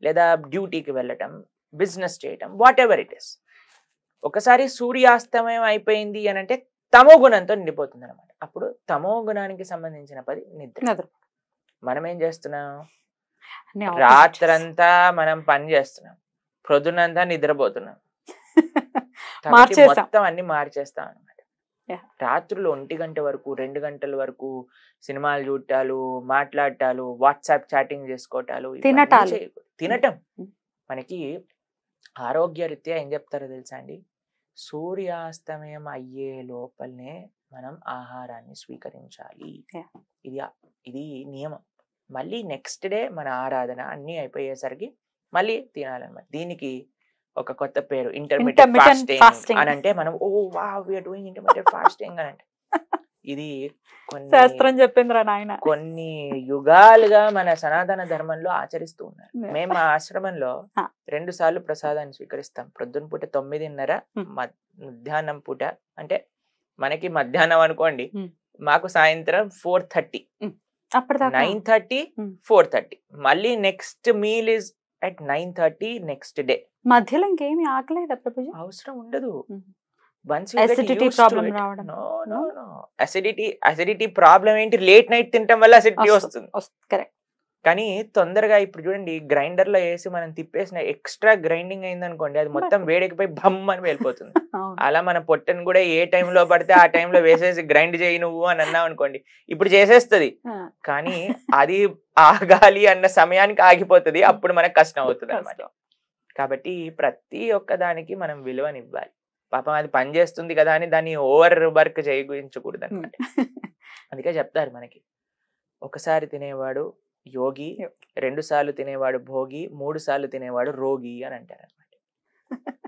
లేదా డ్యూటీకి వెళ్ళటం, బిజినెస్ చేయటం, వాట్ ఎవర్ ఇట్ ఇస్. ఒకసారి సూర్యాస్తమయం అయిపోయింది అని అంటే తమో గుణంతో నిండిపోతుంది అనమాట. అప్పుడు తమో గుణానికి సంబంధించిన పని నిద్ర. మనం ఏం చేస్తున్నాం? రాత్రంతా మనం పని చేస్తున్నాం, ప్రొద్దునంతా నిద్రపోతున్నాం. మొత్తం అన్ని మార్చేస్తాం అనమాట. రాత్రులు 1 గంట వరకు, 2 గంటల వరకు సినిమాలు చూడటాలు, మాట్లాడటాలు, వాట్సాప్ చాటింగ్ చేసుకోవటాలు, తినటం. మనకి ఆరోగ్యరీత్యా ఏం చెప్తారో తెలుసా అండి? సూర్యాస్తమయం అయ్యే లోపలనే మనం ఆహారాన్ని స్వీకరించాలి. ఇది నియమం. మళ్ళీ నెక్స్ట్ డే మన ఆరాధన అన్ని అయిపోయేసరికి మళ్ళీ తినాలన్నమాట. దీనికి ఒక కొత్త పేరు ఇంటర్మీడియట్ ఫాస్టింగ్ అని. అంటే మనం వీఆర్ డూయింగ్ ఇంటర్మీడియట్ ఫాస్టింగ్ అని అంటే ఇది శాస్త్రం చెప్పిందిరా నాయన. కొన్ని యుగాలుగా మన సనాతన ధర్మంలో ఆచరిస్తూ ఉన్నారు. మేము మా ఆశ్రమంలో 2 సార్లు ప్రసాదాన్ని స్వీకరిస్తాం. ప్రొద్దున పూట 9:30, మధ్యాహ్నం పూట అంటే మనకి మధ్యాహ్నం అనుకోండి, మాకు సాయంత్రం 4:30, 9:30, 4:30. మళ్ళీ next meal is at 9:30 next day. మధ్యలో ఇంకేమి ఆకలేదా ప్రభుజీ? అవసరం ఉండదు. అసిడిటీ ప్రాబ్లం ఏంటి? లేట్ నైట్ తినటం వల్ల అసిడిటీ వస్తుంది. కానీ తొందరగా ఇప్పుడు చూడండి, గ్రైండర్ లో వేసి మనం తిప్పేసిన ఎక్స్ట్రా గ్రైండింగ్ అయింది అనుకోండి, అది మొత్తం వేడెక్కిపోయి భమ్ అని వెళ్ళిపోతుంది. అలా మన పొట్టను కూడా ఏ టైంలో పడితే ఆ టైంలో వేసేసి గ్రైండ్ చేయి నువ్వు అని అన్నావు అనుకోండి, ఇప్పుడు చేసేస్తుంది. కానీ అది ఆగాలి అన్న సమయానికి ఆగిపోతుంది. అప్పుడు మనకు కష్టం అవుతుంది అనమాట. కాబట్టి ప్రతి ఒక్క దానికి మనం విలువనివ్వాలి. పాపం అది పని చేస్తుంది కదా అని దాన్ని ఓవర్ వర్క్ చేయించకూడదు అనమాట. అందుకే చెప్తారు మనకి, ఒకసారి తినేవాడు యోగి, 2 సార్లు తినేవాడు భోగి, 3 సార్లు తినేవాడు రోగి అని అంటారు అనమాట.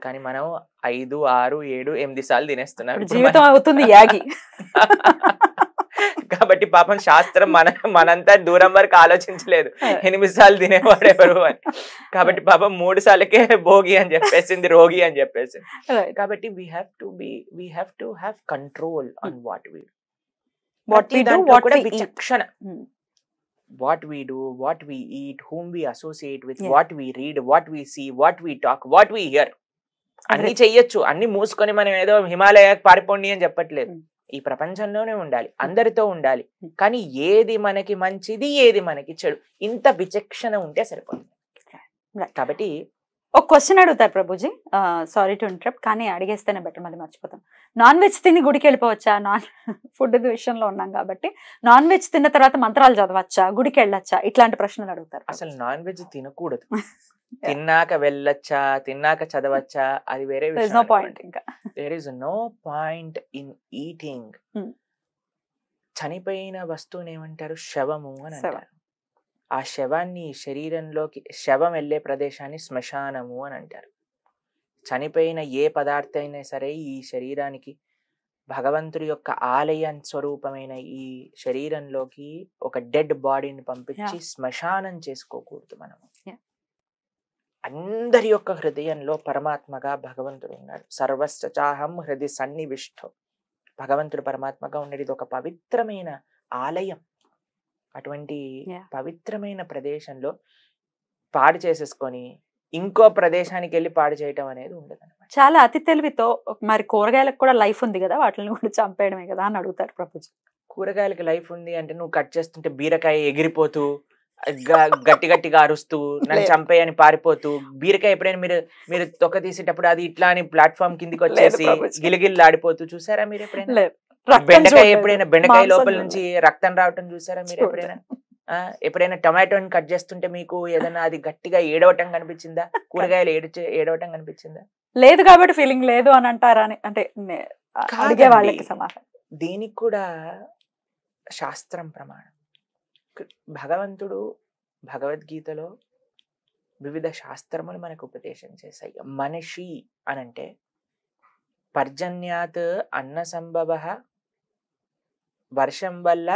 కానీ మనం 5, 6, 7, 8 సార్లు తినేస్తున్నాం. జీవితం అవుతుంది యాగి. కాబట్టి పాపం శాస్త్రం మనంతా దూరం వరకు ఆలోచించలేదు 8 సార్లు తినేవాడు ఎవరు అని. కాబట్టి పాపం 3 సార్లకే భోగి అని చెప్పేసింది, రోగి అని చెప్పేసింది. కాబట్టి we have to have control on what we do, విచక్షణ. What we do, what we eat, whom we associate with, what we read, what we see, what we talk, what we hear. అన్ని చెయ్యొచ్చు, అన్ని మూసుకొని మనం ఏదో హిమాలయాకి పారిపోండి అని చెప్పట్లేదు. ఈ ప్రపంచంలోనే ఉండాలి, అందరితో ఉండాలి. కానీ ఏది మనకి మంచిది, ఏది మనకి చెడు, ఇంత విచక్షణ ఉంటే సరిపోతుంది. కాబట్టి ఒక క్వశ్చన్ అడుగుతారు ప్రభుజీ, సారీ టు ఇంటరప్ట్, కానీ అడిగేస్తేనే బెటర్, మళ్ళీ మర్చిపోతాం. నాన్ వెజ్ తిని గుడికి వెళ్ళిపోవచ్చా? ఫుడ్ విషయంలో ఉన్నాం కాబట్టి నాన్ వెజ్ తిన్న తర్వాత మంత్రాలు చదవచ్చా, గుడికి వెళ్ళొచ్చా, ఇట్లాంటి ప్రశ్నలు అడుగుతారు. అసలు నాన్ వెజ్ తినకూడదు. తిన్నాక వెళ్ళొచ్చా, తిన్నాక చదవచ్చా, అది వేరే విషయం. There is no point in eating. చనిపోయిన వస్తువుని ఏమంటారు? శవము అని అంటారు. ఆ శవాన్ని శరీరంలోకి, శవం వెళ్ళే ప్రదేశాన్ని శ్మశానము అని అంటారు. చనిపోయిన ఏ పదార్థం అయినా సరే ఈ శరీరానికి, భగవంతుడి యొక్క ఆలయ స్వరూపమైన ఈ శరీరంలోకి ఒక డెడ్ బాడీని పంపించి శ్మశానం చేసుకోకూడదు. మనము అందరి యొక్క హృదయంలో పరమాత్మగా భగవంతుడు ఉన్నాడు. సర్వస్వ చాహం హృదయ సన్నివిష్టం. భగవంతుడు పరమాత్మగా ఉన్నది ఒక పవిత్రమైన ఆలయం. అటువంటి పవిత్రమైన ప్రదేశంలో పాడు చేసేసుకొని ఇంకో ప్రదేశానికి వెళ్ళి పాడు చేయటం అనేది ఉండదు అనమాట. చాలా అతి తెలివితో, మరి కూరగాయలకు కూడా లైఫ్ ఉంది కదా, వాటిని కూడా చంపేయడమే కదా అని అడుగుతారు ప్రభుజీ. కూరగాయలకి లైఫ్ ఉంది అంటే నువ్వు కట్ చేస్తుంటే బీరకాయ ఎగిరిపోతూ గట్టి గట్టిగా అరుస్తూ నన్ను చంపేయని పారిపోతూ, బీరకాయ ఎప్పుడైనా మీరు తొక్క తీసేటప్పుడు అది ఇట్లా అని ప్లాట్ఫామ్ కిందికి వచ్చేసి గిలిగిల్లు ఆడిపోతూ చూసారా మీరు ఎప్పుడైనా? బెండకాయ ఎప్పుడైనా, బెండకాయ లోపల నుంచి రక్తం రావటం చూసారా మీరు ఎప్పుడైనా? ఎప్పుడైనా టొమాటోని కట్ చేస్తుంటే మీకు ఏదైనా అది గట్టిగా ఏడవటం కనిపించిందా? కూరగాయలు ఏడవటం కనిపించిందా? లేదు కాబట్టి ఫీలింగ్ లేదు అని అంటారా అని అంటే అడిగే వాళ్ళకి సమాధానం. దీనికి కూడా శాస్త్రం ప్రమాణం. భగవంతుడు భగవద్గీతలో వివిధ శాస్త్రములు మనకు ఉపదేశం చేశాయి. మనిషి అనంటే పర్జన్యాత్ అన్న సంభవ, వర్షం వల్ల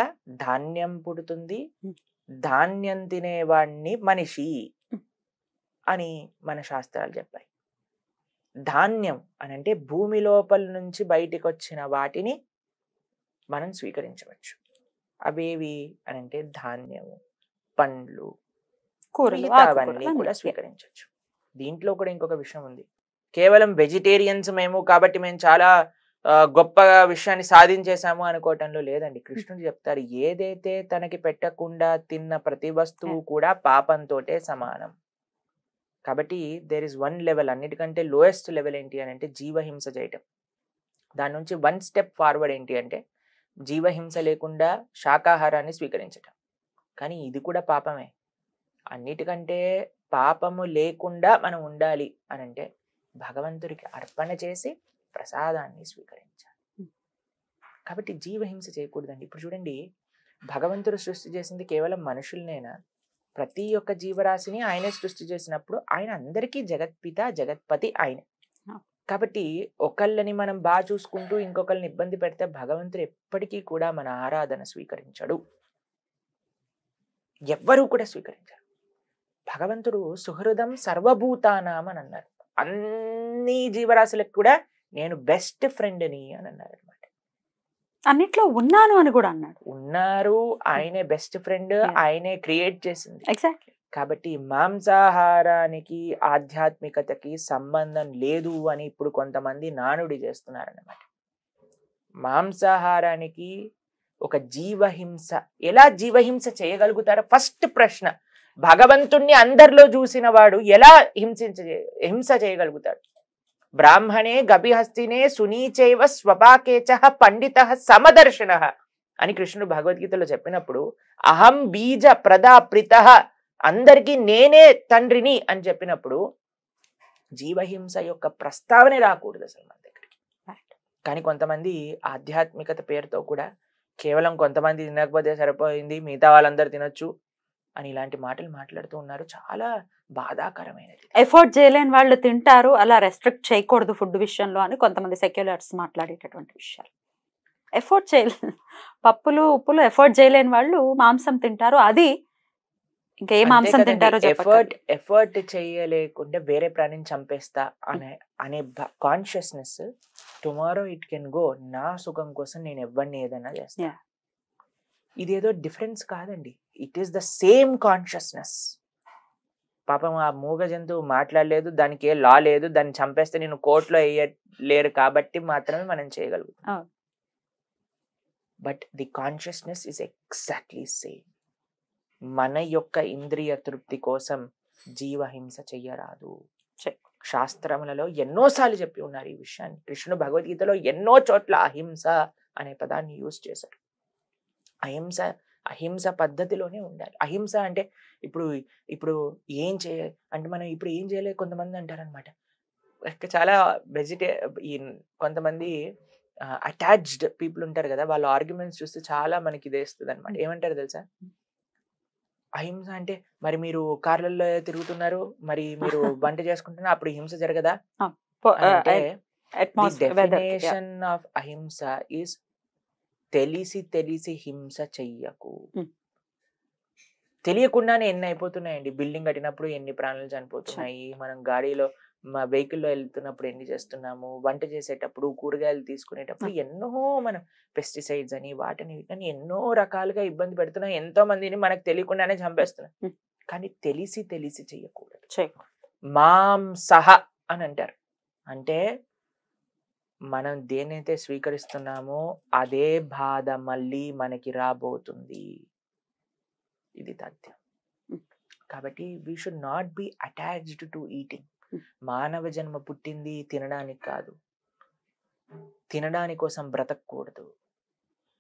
ధాన్యం పుడుతుంది, ధాన్యం తినేవాడిని మనిషి అని మన శాస్త్రాలు చెప్పాయి. ధాన్యం అనంటే భూమి లోపల నుంచి బయటికి వచ్చిన వాటిని మనం స్వీకరించవచ్చు. అవేవి అనంటే ధాన్యము, పండ్లు, కూరలు, అవన్నీ కూడా స్వీకరించవచ్చు. దీంట్లో కూడా ఇంకొక విషయం ఉంది. కేవలం వెజిటేరియన్స్ మేము కాబట్టి మేము చాలా గొప్ప విషయాన్ని సాధించేశాము అనుకోవటంలో లేదండి. కృష్ణుడు చెప్తారు, ఏదైతే తనకి పెట్టకుండా తిన్న ప్రతి వస్తువు కూడా పాపంతోటే సమానం. కాబట్టి దేర్ ఇస్ వన్ లెవెల్, అన్నిటికంటే లోయెస్ట్ లెవెల్ ఏంటి అని అంటే జీవహింస చేయటం. దాని నుంచి 1 స్టెప్ ఫార్వర్డ్ ఏంటి అంటే జీవహింస లేకుండా శాకాహారాన్ని స్వీకరించటం. కానీ ఇది కూడా పాపమే. అన్నిటికంటే పాపము లేకుండా మనం ఉండాలి అని అంటే భగవంతుడికి అర్పణ చేసి ప్రసాదాన్ని స్వీకరించాలి. కాబట్టి జీవహింస చేయకూడదండి. ఇప్పుడు చూడండి, భగవంతుడు సృష్టి చేసింది కేవలం మనుషులనేనా? ప్రతి ఒక్క జీవరాశిని ఆయనే సృష్టి చేసినప్పుడు ఆయన అందరికీ జగత్పిత, జగత్పతి ఆయన. కాబట్టి ఒకళ్ళని మనం బాగా చూసుకుంటూ ఇంకొకరిని ఇబ్బంది పెడితే భగవంతుడు ఎప్పటికీ కూడా మన ఆరాధన స్వీకరించడు. ఎవ్వరూ కూడా స్వీకరించరు. భగవంతుడు సుహృదం సర్వభూతానాం అని అన్నారు. అన్ని జీవరాశులకు కూడా నేను బెస్ట్ ఫ్రెండ్ని అని అన్నారు అనమాట. అన్నిట్లో ఉన్నాను అని కూడా అన్నాడు. ఉన్నారు, ఆయనే బెస్ట్ ఫ్రెండ్, ఆయనే క్రియేట్ చేసింది. ఎగ్జాక్ట్లీ. కాబట్టి మాంసాహారానికి ఆధ్యాత్మికతకి సంబంధం లేదు అని ఇప్పుడు కొంతమంది నానుడి చేస్తున్నారన్నమాట. మాంసాహారానికి ఒక జీవహింస, ఎలా జీవహింస చేయగలుగుతారో ఫస్ట్ ప్రశ్న. భగవంతుణ్ణి అందరిలో చూసిన వాడు ఎలా హింస చేయగలుగుతాడు? బ్రాహ్మణే గభిహస్తినే సునీచైవ స్వపాకేచ పండిత సమదర్శన అని కృష్ణుడు భగవద్గీతలో చెప్పినప్పుడు, అహం బీజ ప్రదా ప్రిత, అందరికీ నేనే తండ్రిని అని చెప్పినప్పుడు జీవహింస యొక్క ప్రస్తావనే రాకూడదు అసలు మన దగ్గరికి. Right. కానీ కొంతమంది ఆధ్యాత్మికత పేరుతో కూడా కేవలం కొంతమంది తినకపోతే సరిపోయింది, మిగతా వాళ్ళందరూ తినొచ్చు అని ఇలాంటి మాటలు మాట్లాడుతూ ఉన్నారు. చాలా బాధాకరమైనది. ఎఫోర్డ్ చేయలేని వాళ్ళు తింటారు, అలా రెస్ట్రిక్ట్ చేయకూడదు ఫుడ్ విషయంలో అని కొంతమంది సెక్యులర్స్ మాట్లాడేటటువంటి విషయాలు. ఎఫోర్డ్ చేయలే, పప్పులు ఉప్పులు ఎఫోర్డ్ చేయలేని వాళ్ళు మాంసం తింటారు. అది ఇంకా ఏ మాంసం తింటారో ఎఫర్ట్ చేయలేకుండా వేరే ప్రాణిని చంపేస్తా అనే consciousness tomorrow it can go. నా సుఖం కోసం నేను ఎవరిని ఏదైనా చేస్తా. ఇదేదో డిఫరెన్స్ కాదండి, it is the same consciousness. పాపం ఆ మూగ జంతువు మాట్లాడలేదు, దానికి ఏ లా లేదు, దాన్ని చంపేస్తే నేను కోర్టులో వేయలేరు కాబట్టి మాత్రమే మనం చేయగలుగుతాం. But the consciousness is exactly same. మన యొక్క ఇంద్రియ తృప్తి కోసం జీవహింస చెయ్యరాదు. శాస్త్రములలో ఎన్నోసార్లు చెప్పి ఉన్నారు ఈ విషయాన్ని. కృష్ణుడు భగవద్గీతలో ఎన్నో చోట్ల అహింస అనే పదాన్ని యూజ్ చేశారు. అహింస పద్ధతిలోనే ఉండాలి. అహింస అంటే ఇప్పుడు ఏం చేయాలి అంటే మనం ఇప్పుడు ఏం చేయలేదు కొంతమంది అంటారనమాట. చాలా కొంతమంది అటాచ్డ్ పీపుల్ ఉంటారు కదా, వాళ్ళ ఆర్గ్యుమెంట్స్ చూస్తే చాలా మనకి ఇదేస్తుంది అనమాట. ఏమంటారు తెలుసా, అహింస అంటే మరి మీరు కార్లలో తిరుగుతున్నారు, మరి మీరు వంట చేసుకుంటున్నారు, అప్పుడు హింస జరగదా? డెఫినేషన్ ఆఫ్ అహింస ఈస్ తెలిసి హింస చెయ్యకు. తెలియకుండానే ఎన్ని అయిపోతున్నాయండి. బిల్డింగ్ కట్టినప్పుడు ఎన్ని ప్రాణాలు చనిపోతున్నాయి, మనం గాడిలో వెహికల్లో వెళ్తున్నప్పుడు ఎన్ని చేస్తున్నాము, వంట చేసేటప్పుడు కూరగాయలు తీసుకునేటప్పుడు ఎన్నో మనం పెస్టిసైడ్స్ అని వాటిని వీటిని ఎన్నో రకాలుగా ఇబ్బంది పెడుతున్నాం. ఎంతో మందిని మనకు తెలియకుండానే చంపేస్తున్నాం. కానీ తెలిసి చెయ్యకూడదు. మాంసహ అని అంటారు. అంటే మనం దేనైతే స్వీకరిస్తున్నామో అదే బాధ మళ్ళీ మనకి రాబోతుంది. ఇది తథ్యం. కాబట్టి we should not be attached to eating. మానవ జన్మ పుట్టింది తినడానికి కాదు, తినడానికి కోసం బ్రతకూడదు,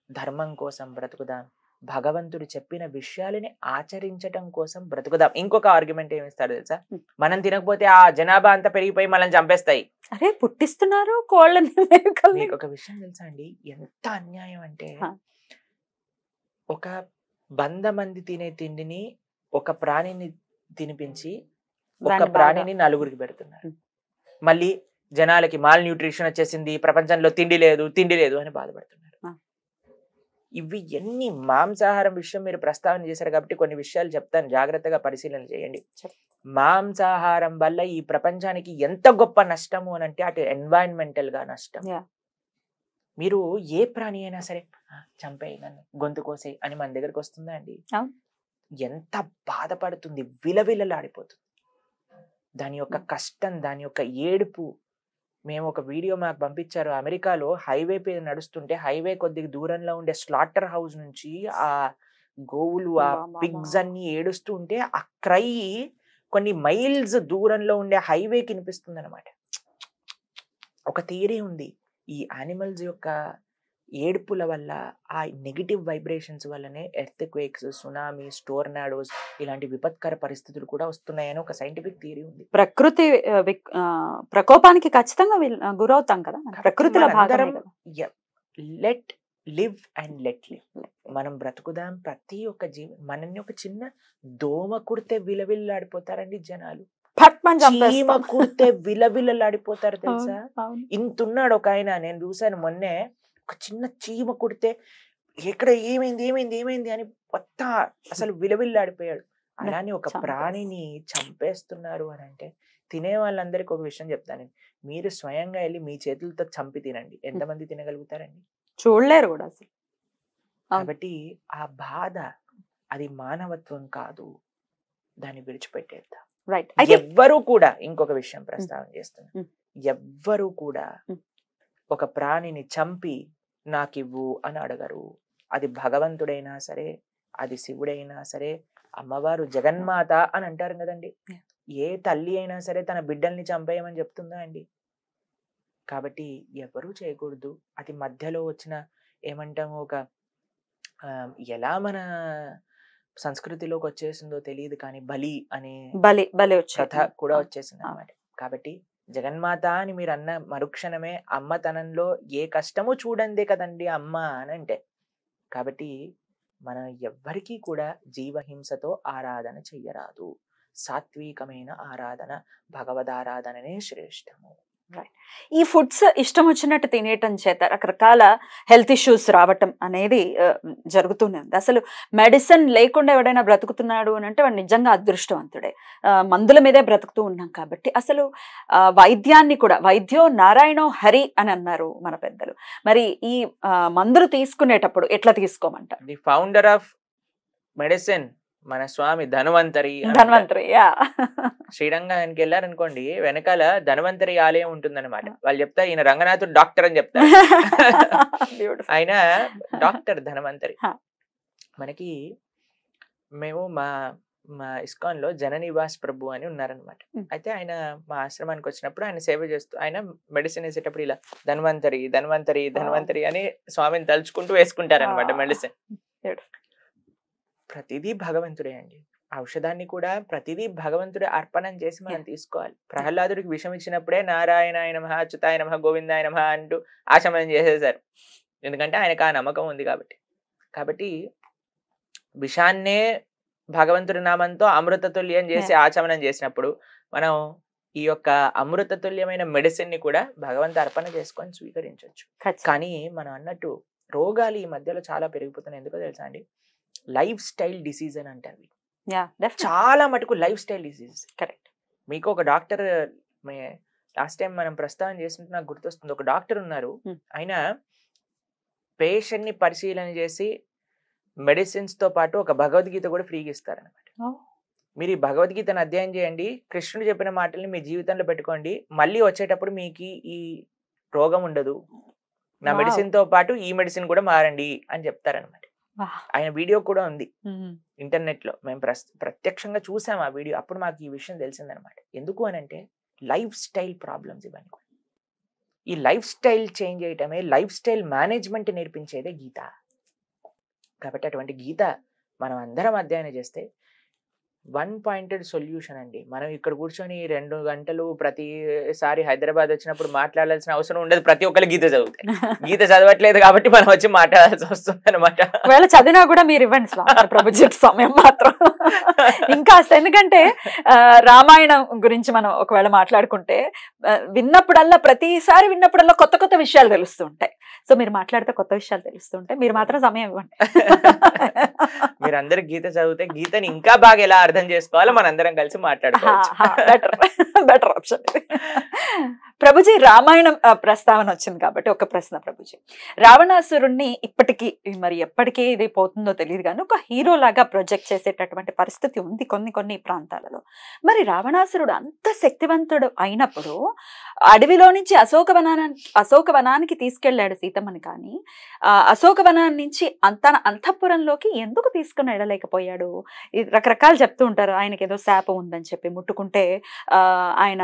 ధర్మం కోసం బ్రతుకుదాం, భగవంతుడు చెప్పిన విషయాలని ఆచరించటం కోసం బ్రతుకుదాం. ఇంకొక ఆర్గ్యుమెంట్ ఏమిస్తారు తెలుసా, మనం తినకపోతే ఆ జనాభా అంతా పెరిగిపోయి మనల్ని చంపేస్తాయి. అరే పుట్టిస్తున్నారు కోళ్ళని. మీకు ఒక విషయం తెలుసా అండి, ఎంత అన్యాయం అంటే, ఒక 100 మంది తినే తిండిని ఒక ప్రాణిని తినిపించి ఒక ప్రాణిని 4గురికి పెడుతున్నారు. మళ్ళీ జనాలకి మాల్ న్యూట్రిషన్ వచ్చేసింది, ప్రపంచంలో తిండి లేదు అని బాధపడుతున్నారు. ఇవి ఎన్ని మాంసాహారం విషయం మీరు ప్రస్తావన చేశారు కాబట్టి కొన్ని విషయాలు చెప్తాను, జాగ్రత్తగా పరిశీలన చేయండి. మాంసాహారం వల్ల ఈ ప్రపంచానికి ఎంత గొప్ప నష్టము అని అంటే, అటు ఎన్వైరన్మెంటల్ గా నష్టం. మీరు ఏ ప్రాణి అయినా సరే చంపేయి, నన్ను గొంతు కోసే అని మన దగ్గరకు వస్తుందా అండి? ఎంత బాధపడుతుంది, విలవిలలాడిపోతుంది. దాని యొక్క కష్టం, దాని యొక్క ఏడుపు. మేము ఒక వీడియో మాకు పంపించారు, అమెరికాలో హైవే మీద నడుస్తుంటే హైవే కొద్దిగా దూరంలో ఉండే స్లాటర్ హౌస్ నుంచి ఆ గోవులు, ఆ పిగ్స్ అన్ని ఏడుస్తూ ఉంటే ఆ క్రై కొన్ని మైల్స్ దూరంలో ఉండే హైవేకి వినిపిస్తుంది అనమాట. ఒక థియరీ ఉంది, ఈ యానిమల్స్ యొక్క ఏడుపుల వల్ల, ఆ నెగిటివ్ వైబ్రేషన్స్ వల్లనే ఎర్త్ క్వేక్స్, సునామీస్, టోర్నాడోస్ ఇలాంటి విపత్కర పరిస్థితులు కూడా వస్తున్నాయని ఒక సైంటిఫిక్ థియరీ ఉంది. ప్రకృతి ప్రకోపానికి ఖచ్చితంగా గురవుతాం కదా, ప్రకృతిలో భాగమే కదా. Let live and let live. మనం బ్రతుకుదాం. ప్రతి ఒక్క జీవి, మనల్ని ఒక చిన్న దోమ కుడితే విలవిల్లాడిపోతారండి జనాలు. చీమ కుడితే విలవిలలాడిపోతారు తెలుసా. ఇంతున్నాడు ఒక ఆయన, నేను చూసాను మొన్నే, ఒక చిన్న చీమ కుడితే ఎక్కడ ఏమైంది అని మొత్తం అసలు విలవిల్లాడిపోయాడు. అలానే ఒక ప్రాణిని చంపేస్తున్నారు అని అంటే, తినే వాళ్ళందరికీ ఒక విషయం చెప్తాను, మీరు స్వయంగా వెళ్ళి మీ చేతులతో చంపి తినండి, ఎంతమంది తినగలుగుతారండి? చూడలేరు కూడా అసలు. కాబట్టి ఆ బాధ అది మానవత్వం కాదు, దాన్ని విడిచిపెట్టేద్దాం. ఎవ్వరూ కూడా, ఇంకొక విషయం ప్రస్తావన చేస్తున్నా, ఎవ్వరూ కూడా ఒక ప్రాణిని చంపి నాకివ్వు అని అడగరు. అది భగవంతుడైనా సరే, అది శివుడైనా సరే, అమ్మవారు జగన్మాత అని అంటారు కదండి. ఏ తల్లి అయినా సరే తన బిడ్డల్ని చంపేయమని చెప్తుందా అండి? కాబట్టి ఎవరూ చేయకూడదు. అది మధ్యలో వచ్చిన ఏమంటాము, ఒక ఎలా మన సంస్కృతిలోకి వచ్చేసిందో తెలియదు కానీ బలి అనే కథ కూడా వచ్చేసింది అన్నమాట. కాబట్టి జగన్మాత అని మీరు అన్న మరుక్షణమే అమ్మతనంలో ఏ కష్టము చూడందే కదండి అమ్మ అని అంటే. కాబట్టి మనం ఎవ్వరికీ కూడా జీవహింసతో ఆరాధన చెయ్యరాదు. సాత్వికమైన ఆరాధన, భగవదారాధననే శ్రేష్టము. ఈ ఫుడ్స్ ఇష్టం వచ్చినట్టు తినేయటం చేత రకరకాల హెల్త్ ఇష్యూస్ రావటం అనేది జరుగుతూనే ఉంది. అసలు మెడిసిన్ లేకుండా ఎవడైనా బ్రతుకుతున్నాడు అని అంటే వాడు నిజంగా అదృష్టవంతుడే. మందుల మీదే బ్రతుకుతూ ఉన్నాం కాబట్టి అసలు వైద్యాన్ని కూడా వైద్యో నారాయణో హరి అని అన్నారు మన పెద్దలు. మరి ఈ మందులు తీసుకునేటప్పుడు ఎట్లా తీసుకోమంటారు? ది ఫౌండర్ ఆఫ్ మెడిసిన్ మన స్వామి ధన్వంతరి. శ్రీరంగానికి వెళ్ళారనుకోండి, వెనకాల ధన్వంతరి ఆలయం ఉంటుందన్నమాట. వాళ్ళు చెప్తారు ఈయన రంగనాథుడు డాక్టర్ అని చెప్తారు. ఆయన డాక్టర్ ధన్వంతరి. మనకి మేము మా ఇస్కాన్ లో జననివాస్ ప్రభు అని ఉన్నారనమాట. అయితే ఆయన మా ఆశ్రమానికి వచ్చినప్పుడు ఆయన సేవ చేస్తూ ఆయన మెడిసిన్ వేసేటప్పుడు ఇలా ధన్వంతరి ధన్వంతరి ధన్వంతరి అని స్వామిని తలుచుకుంటూ వేసుకుంటారనమాట మెడిసిన్. ప్రతిదీ భగవంతుడే అండి. ఔషధాన్ని కూడా ప్రతిదీ భగవంతుడే అర్పణం చేసి మనం తీసుకోవాలి. ప్రహ్లాదుడికి విషం ఇచ్చినప్పుడే నారాయణాయ నమః, అచ్యుతాయ నమః, గోవిందాయ నమః అంటూ ఆచమనం చేసేసారు. ఎందుకంటే ఆయనకు ఆ నమ్మకం ఉంది కాబట్టి విషాన్నే భగవంతుడి నామంతో అమృతతుల్యం చేసి ఆచమనం చేసినప్పుడు మనం ఈ యొక్క అమృతతుల్యమైన మెడిసిన్ ని కూడా భగవంతు అర్పణ చేసుకొని స్వీకరించవచ్చు. కానీ మనం అన్నట్టు రోగాలు ఈ మధ్యలో చాలా పెరిగిపోతున్నాయి. ఎందుకో తెలుసా అండి? లైఫ్ స్టైల్ డిసీజ్ అని అంటారు. చాలా మటుకు లైఫ్ స్టైల్ డిసీజ్. కరెక్ట్. మీకు ఒక డాక్టర్ లాస్ట్ టైం మనం ప్రస్తావన చేసినట్టు నాకు గుర్తొస్తుంది. ఒక డాక్టర్ ఉన్నారు, ఆయన పేషెంట్ ని పరిశీలన చేసి మెడిసిన్స్ తో పాటు ఒక భగవద్గీత కూడా ఫ్రీగా ఇస్తారనమాట. మీరు ఈ భగవద్గీతను అధ్యయనం చేయండి, కృష్ణుడు చెప్పిన మాటల్ని మీ జీవితంలో పెట్టుకోండి, మళ్ళీ వచ్చేటప్పుడు మీకు ఈ రోగం ఉండదు, నా మెడిసిన్ తో పాటు ఈ మెడిసిన్ కూడా మారండి అని చెప్తారనమాట. ఆయన వీడియో కూడా ఉంది ఇంటర్నెట్ లో. మేము ప్రత్యక్షంగా చూసాం ఆ వీడియో. అప్పుడు మాకు ఈ విషయం తెలిసిందనమాట. ఎందుకు అని అంటే లైఫ్ స్టైల్ ప్రాబ్లమ్స్ ఇవన్నీ. ఈ లైఫ్ స్టైల్ చేంజ్ చేయటమే, లైఫ్ స్టైల్ మేనేజ్మెంట్ నేర్పించేదే గీత. కాబట్టి అటువంటి గీత మనం అందరం అధ్యయనం చేస్తే వన్ పాయింటెడ్ సొల్యూషన్ అండి. మనం ఇక్కడ కూర్చొని 2 గంటలు ప్రతిసారి హైదరాబాద్ వచ్చినప్పుడు మాట్లాడాల్సిన అవసరం ఉండదు. ప్రతి ఒక్కరు గీత చదువుతాయి. గీత చదవట్లేదు కాబట్టి మనం వచ్చి మాట్లాడాల్సి వస్తుంది అనమాట. ఒకవేళ చదివినా కూడా మీరు ఇవ్వండి ప్రభుజీ సమయం మాత్రం ఇంకా. ఎందుకంటే రామాయణం గురించి మనం ఒకవేళ మాట్లాడుకుంటే విన్నప్పుడల్లా, ప్రతిసారి విన్నప్పుడల్లా కొత్త కొత్త విషయాలు తెలుస్తూ ఉంటాయి. సో మీరు మాట్లాడితే కొత్త విషయాలు తెలుస్తుంటాయి. మీరు మాత్రం సమయం ఇవ్వండి. మీరందరూ గీత చదివితే గీతని ఇంకా బాగా ఎలా అర్థం చేసుకోవాలో మనందరం కలిసి మాట్లాడుకోవచ్చు. Better option. ప్రభుజీ, రామాయణం ప్రస్తావన వచ్చింది కాబట్టి ఒక ప్రశ్న ప్రభుజీ. రావణాసురుణ్ణి ఇప్పటికీ, మరి ఎప్పటికీ ఇది పోతుందో తెలియదు కానీ, ఒక హీరో లాగా ప్రొజెక్ట్ చేసేటటువంటి పరిస్థితి ఉంది కొన్ని ప్రాంతాలలో. రావణాసురుడు అంత శక్తివంతుడు అయినప్పుడు అడవిలో నుంచి అశోకవనానికి తీసుకెళ్లాడు సీతమ్మని. కానీ అశోకవనాన్ని నుంచి తన అంతఃపురంలోకి ఎందుకు తీసుకుని వెళ్ళలేకపోయాడు? రకరకాలు చెప్తూ ఉంటారు. ఆయనకి ఏదో శాపం ఉందని చెప్పి, ముట్టుకుంటే ఆయన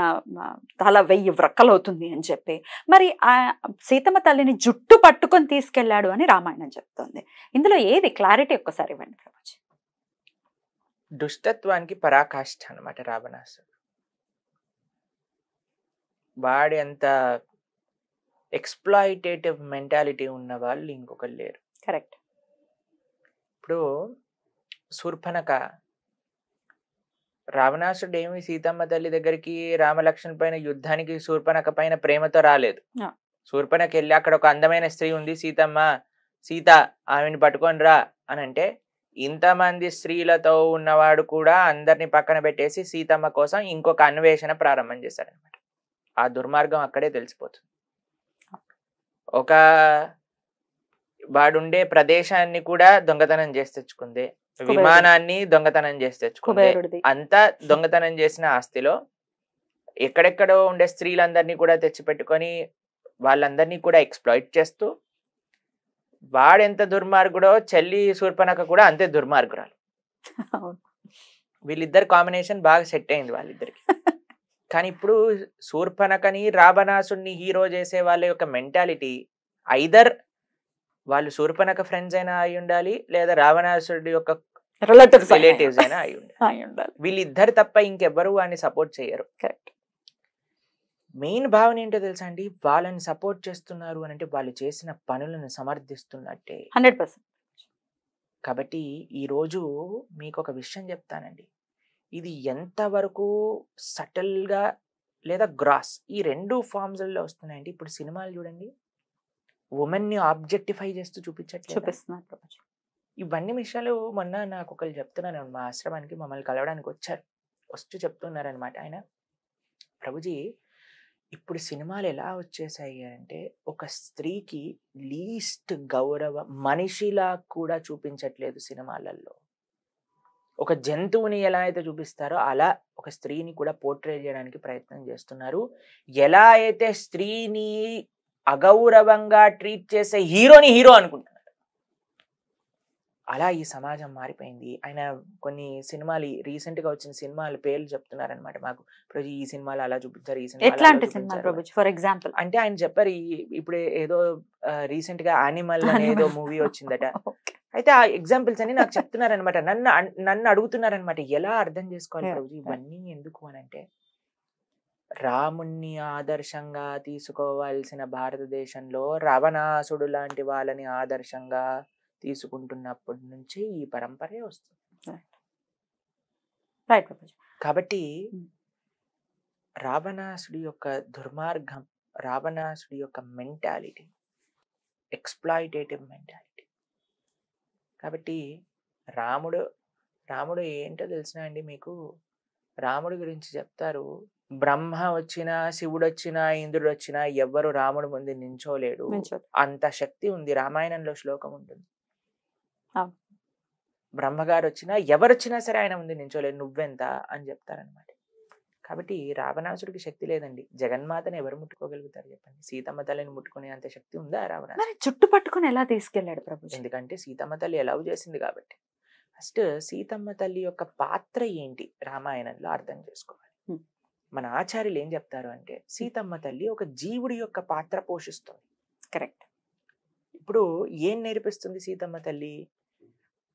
తల 1000 వ్రక్కలవుతుంది అని చెప్పి. మరి ఆ సీతమ్మ తల్లిని జుట్టు పట్టుకొని తీసుకెళ్లాడు అని రామాయణం చెప్తోంది. ఇందులో ఏది క్లారిటీ ఒక్కసారి ఇవ్వండి ప్రభుజీ. దుష్టత్వానికి పరాకాష్ఠ అనమాట రావణాసురుడు. వాడి అంత ఎక్స్ప్లాయిటేటివ్ మెంటాలిటీ ఉన్న వాళ్ళు ఇంకొకరు లేరు. కరెక్ట్. ఇప్పుడు శూర్పణఖ, రావణాసుడు ఏమి సీతమ్మ తల్లి దగ్గరికి రామలక్ష్మణ్ పైన యుద్ధానికి శూర్పణఖ పైన ప్రేమతో రాలేదు. శూర్పణఖ వెళ్ళి అక్కడ ఒక అందమైన స్త్రీ ఉంది, సీత ఆమెను పట్టుకొని రా అని అంటే, ఇంతమంది స్త్రీలతో ఉన్నవాడు కూడా అందరిని పక్కన పెట్టేసి సీతమ్మ కోసం ఇంకొక అన్వేషణ ప్రారంభం చేశాడనమాట. ఆ దుర్మార్గం అక్కడే తెలిసిపోతుంది. ఒక వాడుండే ప్రదేశాన్ని కూడా దొంగతనం చేసి తెచ్చుకుంది, విమానాన్ని దొంగతనం చేసి తెచ్చుకుంది. అంతా దొంగతనం చేసిన ఆస్తిలో ఎక్కడెక్కడో ఉండే స్త్రీలందరినీ కూడా తెచ్చిపెట్టుకొని వాళ్ళందరినీ కూడా ఎక్స్ప్లాయిట్ చేస్తూ, వాడెంత దుర్మార్గుడో చెల్లి శూర్పణఖ కూడా అంతే దుర్మార్గురాలు. వీళ్ళిద్దరు కాంబినేషన్ బాగా సెట్ అయింది వాళ్ళిద్దరికి. కానీ ఇప్పుడు శూర్పణఖని రావణాసుడిని హీరో చేసే వాళ్ళ యొక్క మెంటాలిటీ ఐదర్ వాళ్ళు శూర్పణఖ ఫ్రెండ్స్ అయినా అయి ఉండాలి, లేదా రావణాసుడి యొక్క రిలేటివ్స్ అయినా అయి ఉండాలి. వీళ్ళిద్దరు తప్ప ఇంకెవ్వరు వాడిని సపోర్ట్ చేయరు. మెయిన్ భావన ఏంటో తెలుసా అండి, వాళ్ళని సపోర్ట్ చేస్తున్నారు అని అంటే వాళ్ళు చేసిన పనులను సమర్థిస్తున్నట్టే. 100%. కాబట్టి ఈరోజు మీకు ఒక విషయం చెప్తానండి, ఇది ఎంతవరకు సటిల్గా లేదా గ్రాస్ ఈ రెండు ఫార్మ్స్లో వస్తున్నాయండి. ఇప్పుడు సినిమాలు చూడండి, ఉమెన్ని ఆబ్జెక్టిఫై చేస్తూ చూపించట్లేదు. చూపిస్తున్నారు ప్రభుజీ. ఇవన్నీ విషయాలు మొన్న నాకు ఒకళ్ళు చెప్తున్నాను, మా ఆశ్రమానికి మమ్మల్ని కలవడానికి వచ్చారు. వస్తూ చెప్తున్నారనమాట ఆయన, ప్రభుజీ ఇప్పుడు సినిమాలు ఎలా వచ్చేసాయి అంటే ఒక స్త్రీకి లీస్ట్ గౌరవ మనిషిలా కూడా చూపించట్లేదు సినిమాలలో. ఒక జంతువుని ఎలా అయితే చూపిస్తారో అలా ఒక స్త్రీని కూడా పోర్ట్రే చేయడానికి ప్రయత్నం చేస్తున్నారు. ఎలా అయితే స్త్రీని అగౌరవంగా ట్రీట్ చేసే హీరోని హీరో అనుకుంటున్నారు, అలా ఈ సమాజం మారిపోయింది. ఆయన కొన్ని సినిమాలు రీసెంట్ గా వచ్చిన సినిమాల పేర్లు చెప్తున్నారనమాట మాకు, ఈ సినిమాలో అలా చూపించారు, ఈ సినిమా ఎట్లాంటి సినిమా ప్రభుజీ ఫర్ ఎగ్జాంపుల్? అంటే ఆయన చెప్పారు ఇప్పుడు ఏదో రీసెంట్ గా యానిమల్ అనేదో మూవీ వచ్చిందట. అయితే ఆ ఎగ్జాంపుల్స్ అని నాకు చెప్తున్నారనమాట, నన్ను అడుగుతున్నారనమాట ఎలా అర్థం చేసుకోవాలి ప్రభుజీ ఇవన్నీ ఎందుకు అని అంటే, రాముణ్ణి ఆదర్శంగా తీసుకోవాల్సిన భారతదేశంలో రావణాసుడు లాంటి వాళ్ళని ఆదర్శంగా తీసుకుంటున్నప్పటి నుంచి ఈ పరంపరే వస్తుంది. కాబట్టి రావణాసుడి యొక్క దుర్మార్గం, రావణాసుడి యొక్క మెంటాలిటీ ఎక్స్ప్లాయిటేటివ్ మెంటాలిటీ. కాబట్టి రాముడు ఏంటో తెలిసిన అండి మీకు, రాముడి గురించి చెప్తారు, బ్రహ్మ వచ్చినా శివుడు వచ్చినా ఇంద్రుడు వచ్చినా ఎవ్వరు రాముడు ముందు నించోలేడు, అంత శక్తి ఉంది. రామాయణంలో శ్లోకం ఉంటుంది, బ్రహ్మగారు వచ్చినా ఎవరొచ్చినా సరే ఆయన ముందు నించోలేడు, నువ్వెంత అని చెప్తారనమాట. కాబట్టి రావణాసుడికి శక్తి లేదండి. జగన్మాతని ఎవరు ముట్టుకోగలుగుతారు చెప్పండి? సీతమ్మ తల్లిని ముట్టుకునే అంత శక్తి ఉందా రావణాసుడు? చుట్టు పట్టుకుని ఎలా తీసుకెళ్లాడు ప్రభు? ఎందుకంటే సీతమ్మ తల్లి ఎలా చేసింది కాబట్టి. ఫస్ట్ సీతమ్మ తల్లి యొక్క పాత్ర ఏంటి రామాయణంలో అర్థం చేసుకోవాలి. మన ఆచార్యులు ఏం చెప్తారు అంటే, సీతమ్మ తల్లి ఒక జీవుడి యొక్క పాత్ర పోషిస్తుంది. కరెక్ట్. ఇప్పుడు ఏం నేర్పిస్తుంది సీతమ్మ తల్లి?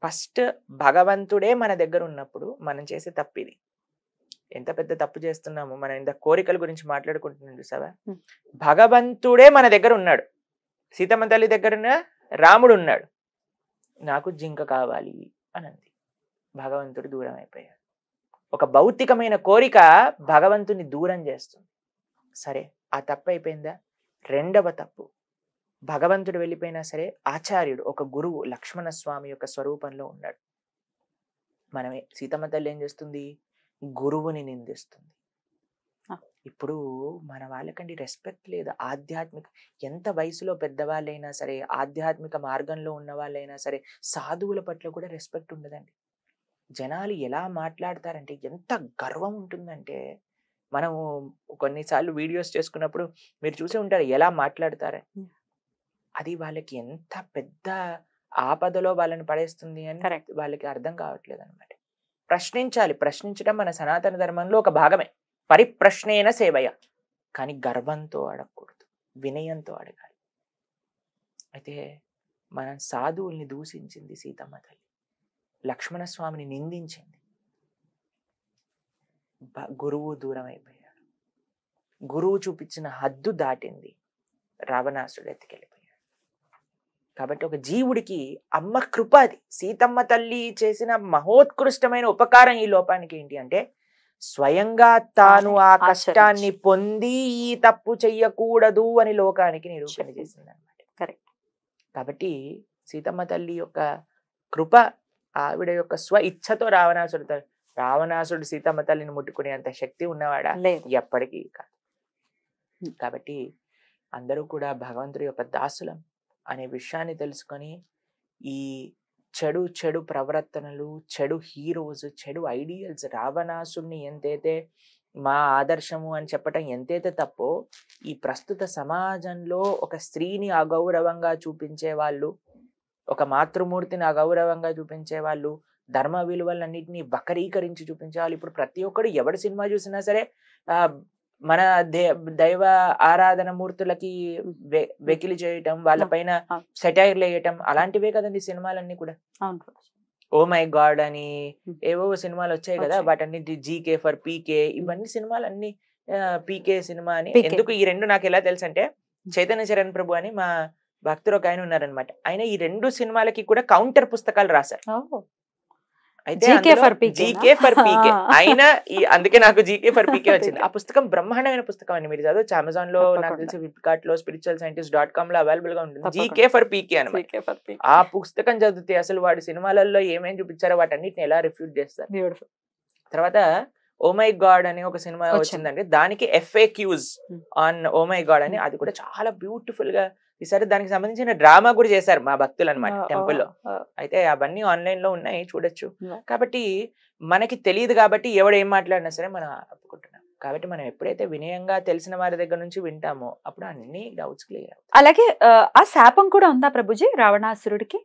ఫస్ట్ భగవంతుడే మన దగ్గర ఉన్నప్పుడు మనం చేసే తప్పు ఇది. ఎంత పెద్ద తప్పు చేస్తున్నాము మనం, ఇంత కోరికల గురించి మాట్లాడుకుంటున్నాం చూసావా, భగవంతుడే మన దగ్గర ఉన్నాడు. సీతమ్మ తల్లి దగ్గర రాముడు ఉన్నాడు, నాకు జింక కావాలి అనంది, భగవంతుడు దూరం అయిపోయాడు. ఒక భౌతికమైన కోరిక భగవంతుని దూరం చేస్తుంది. సరే, ఆ తప్పు అయిపోయిందా? రెండవ తప్పు, భగవంతుడు వెళ్ళిపోయినా సరే ఆచార్యుడు ఒక గురువు లక్ష్మణ స్వామి యొక్క స్వరూపంలో ఉన్నాడు. మనమే సీతమ్మ తల్లి ఏం చేస్తుంది? గురువుని నిందిస్తుంది. ఇప్పుడు మన వాళ్ళకండి రెస్పెక్ట్ లేదు. ఆధ్యాత్మిక, ఎంత వయసులో పెద్దవాళ్ళైనా సరే, ఆధ్యాత్మిక మార్గంలో ఉన్న వాళ్ళైనా సరే, సాధువుల పట్ల కూడా రెస్పెక్ట్ ఉండదండి. జనాలు ఎలా మాట్లాడతారంటే, ఎంత గర్వం ఉంటుందంటే, మనము కొన్నిసార్లు వీడియోస్ చేసుకున్నప్పుడు మీరు చూసి ఉంటారు ఎలా మాట్లాడతారని. అది వాళ్ళకి ఎంత పెద్ద ఆపదలో వాళ్ళని పడేస్తుంది అని వాళ్ళకి అర్థం కావట్లేదు అనమాట. ప్రశ్నించాలి, ప్రశ్నించడం మన సనాతన ధర్మంలో ఒక భాగమే. పరిప్రశ్నేన సేవయ, కానీ గర్వంతో అడగకూడదు, వినయంతో అడగాలి. అయితే మన సాధువుల్ని దూషించింది సీతమ్మ తల్లి, లక్ష్మణ స్వామిని నిందించింది, గురువు దూరం అయిపోయాడు, గురువు చూపించిన హద్దు దాటింది, రావణాసుడు ఎత్తుకెళ్ళిపోయాడు. కాబట్టి ఒక జీవుడికి అమ్మ కృప అది. సీతమ్మ తల్లి చేసిన మహోత్కృష్టమైన ఉపకారం ఈ లోపానికి ఏంటి అంటే, స్వయంగా తాను ఆ కష్టాన్ని పొంది ఈ తప్పు చెయ్యకూడదు అని లోకానికి నిరూపణ చేసింది అనమాట. సీతమ్మ తల్లి యొక్క కృప, ఆవిడ యొక్క స్వ ఇచ్ఛతో రావణాసుడు సీతమ్మ తల్లిని ముట్టుకునే అంత శక్తి ఉన్నవాడా? ఎప్పటికీ కాదు. కాబట్టి అందరూ కూడా భగవంతుడి యొక్క దాసులం అనే విషయాన్ని తెలుసుకొని, ఈ చెడు చెడు ప్రవర్తనలు, చెడు హీరోస్, చెడు ఐడియల్స్, రావణాసుడిని ఎంతైతే మా ఆదర్శము అని చెప్పటం ఎంతైతే తప్పో, ఈ ప్రస్తుత సమాజంలో ఒక స్త్రీని అగౌరవంగా చూపించే వాళ్ళు, ఒక మాతృమూర్తిని అగౌరవంగా చూపించే వాళ్ళు, ధర్మ విలువలన్నింటినీ వక్రీకరించి చూపించే వాళ్ళు. ఇప్పుడు ప్రతి ఒక్కడు ఎవరి సినిమా చూసినా సరే మన దైవ ఆరాధన మూర్తులకి వెకిలి చేయటం, వాళ్ళపైన సెటైర్లు వేయటం, అలాంటివే కదండి సినిమాలన్నీ కూడా. ఓ మై గాడ్ అని ఏవో సినిమాలు వచ్చాయి కదా, వాటన్నిటి జీకే ఫర్ పీకే, ఇవన్నీ సినిమాలన్నీ పీకే సినిమా అని. PK. ఎందుకు ఈ రెండు నాకు ఎలా తెలుసు అంటే, చైతన్య చరణ్ ప్రభు అని మా భక్తులు ఒక ఆయన ఉన్నారనమాట. ఆయన ఈ 2 సినిమాలకి కూడా కౌంటర్ పుస్తకాలు రాశారు. అయితే GK for PK GK for PK ఆయన అందుకే నాకు జీకే ఫర్ పీకే వచ్చింది. ఆ పుస్తకం బ్రహ్మాండమైన పుస్తకం అండి. మీరు చదవచ్చు. అమెజాన్ లో, నాకు తెలిసి ఫ్లిప్కార్ట్ లో, spiritualscientist.com లో అవైలబుల్ గా ఉంటుంది. జీకే ఫర్ పీకే అనమాట. ఆ పుస్తకం చదివితే అసలు వాడి సినిమాలలో ఏమేం చూపించారో వాటన్నిటిని ఎలా రిఫ్యూట్ చేస్తారు. తర్వాత ఓ మై గాడ్ అని ఒక సినిమా వచ్చిందండి. దానికి FAQs on oh my god అని, అది కూడా చాలా బ్యూటిఫుల్ గా ఈసారి దానికి సంబంధించిన డ్రామా కూడా చేశారు మా భక్తులు అనమాట టెంపుల్ లో. అయితే అవన్నీ ఆన్లైన్ లో ఉన్నాయి, చూడొచ్చు. కాబట్టి మనకి తెలియదు కాబట్టి ఎవడు ఏం మాట్లాడినా సరే మనం ఒప్పుకుంటున్నాం. కాబట్టి మనం ఎప్పుడైతే వినయంగా తెలిసిన వారి దగ్గర నుంచి వింటామో అప్పుడు అన్ని డౌట్స్ క్లియర్ అవుతాయి. అలాగే ఆ శాపం కూడా ఉందా ప్రభుజీ రావణాసురుడికి?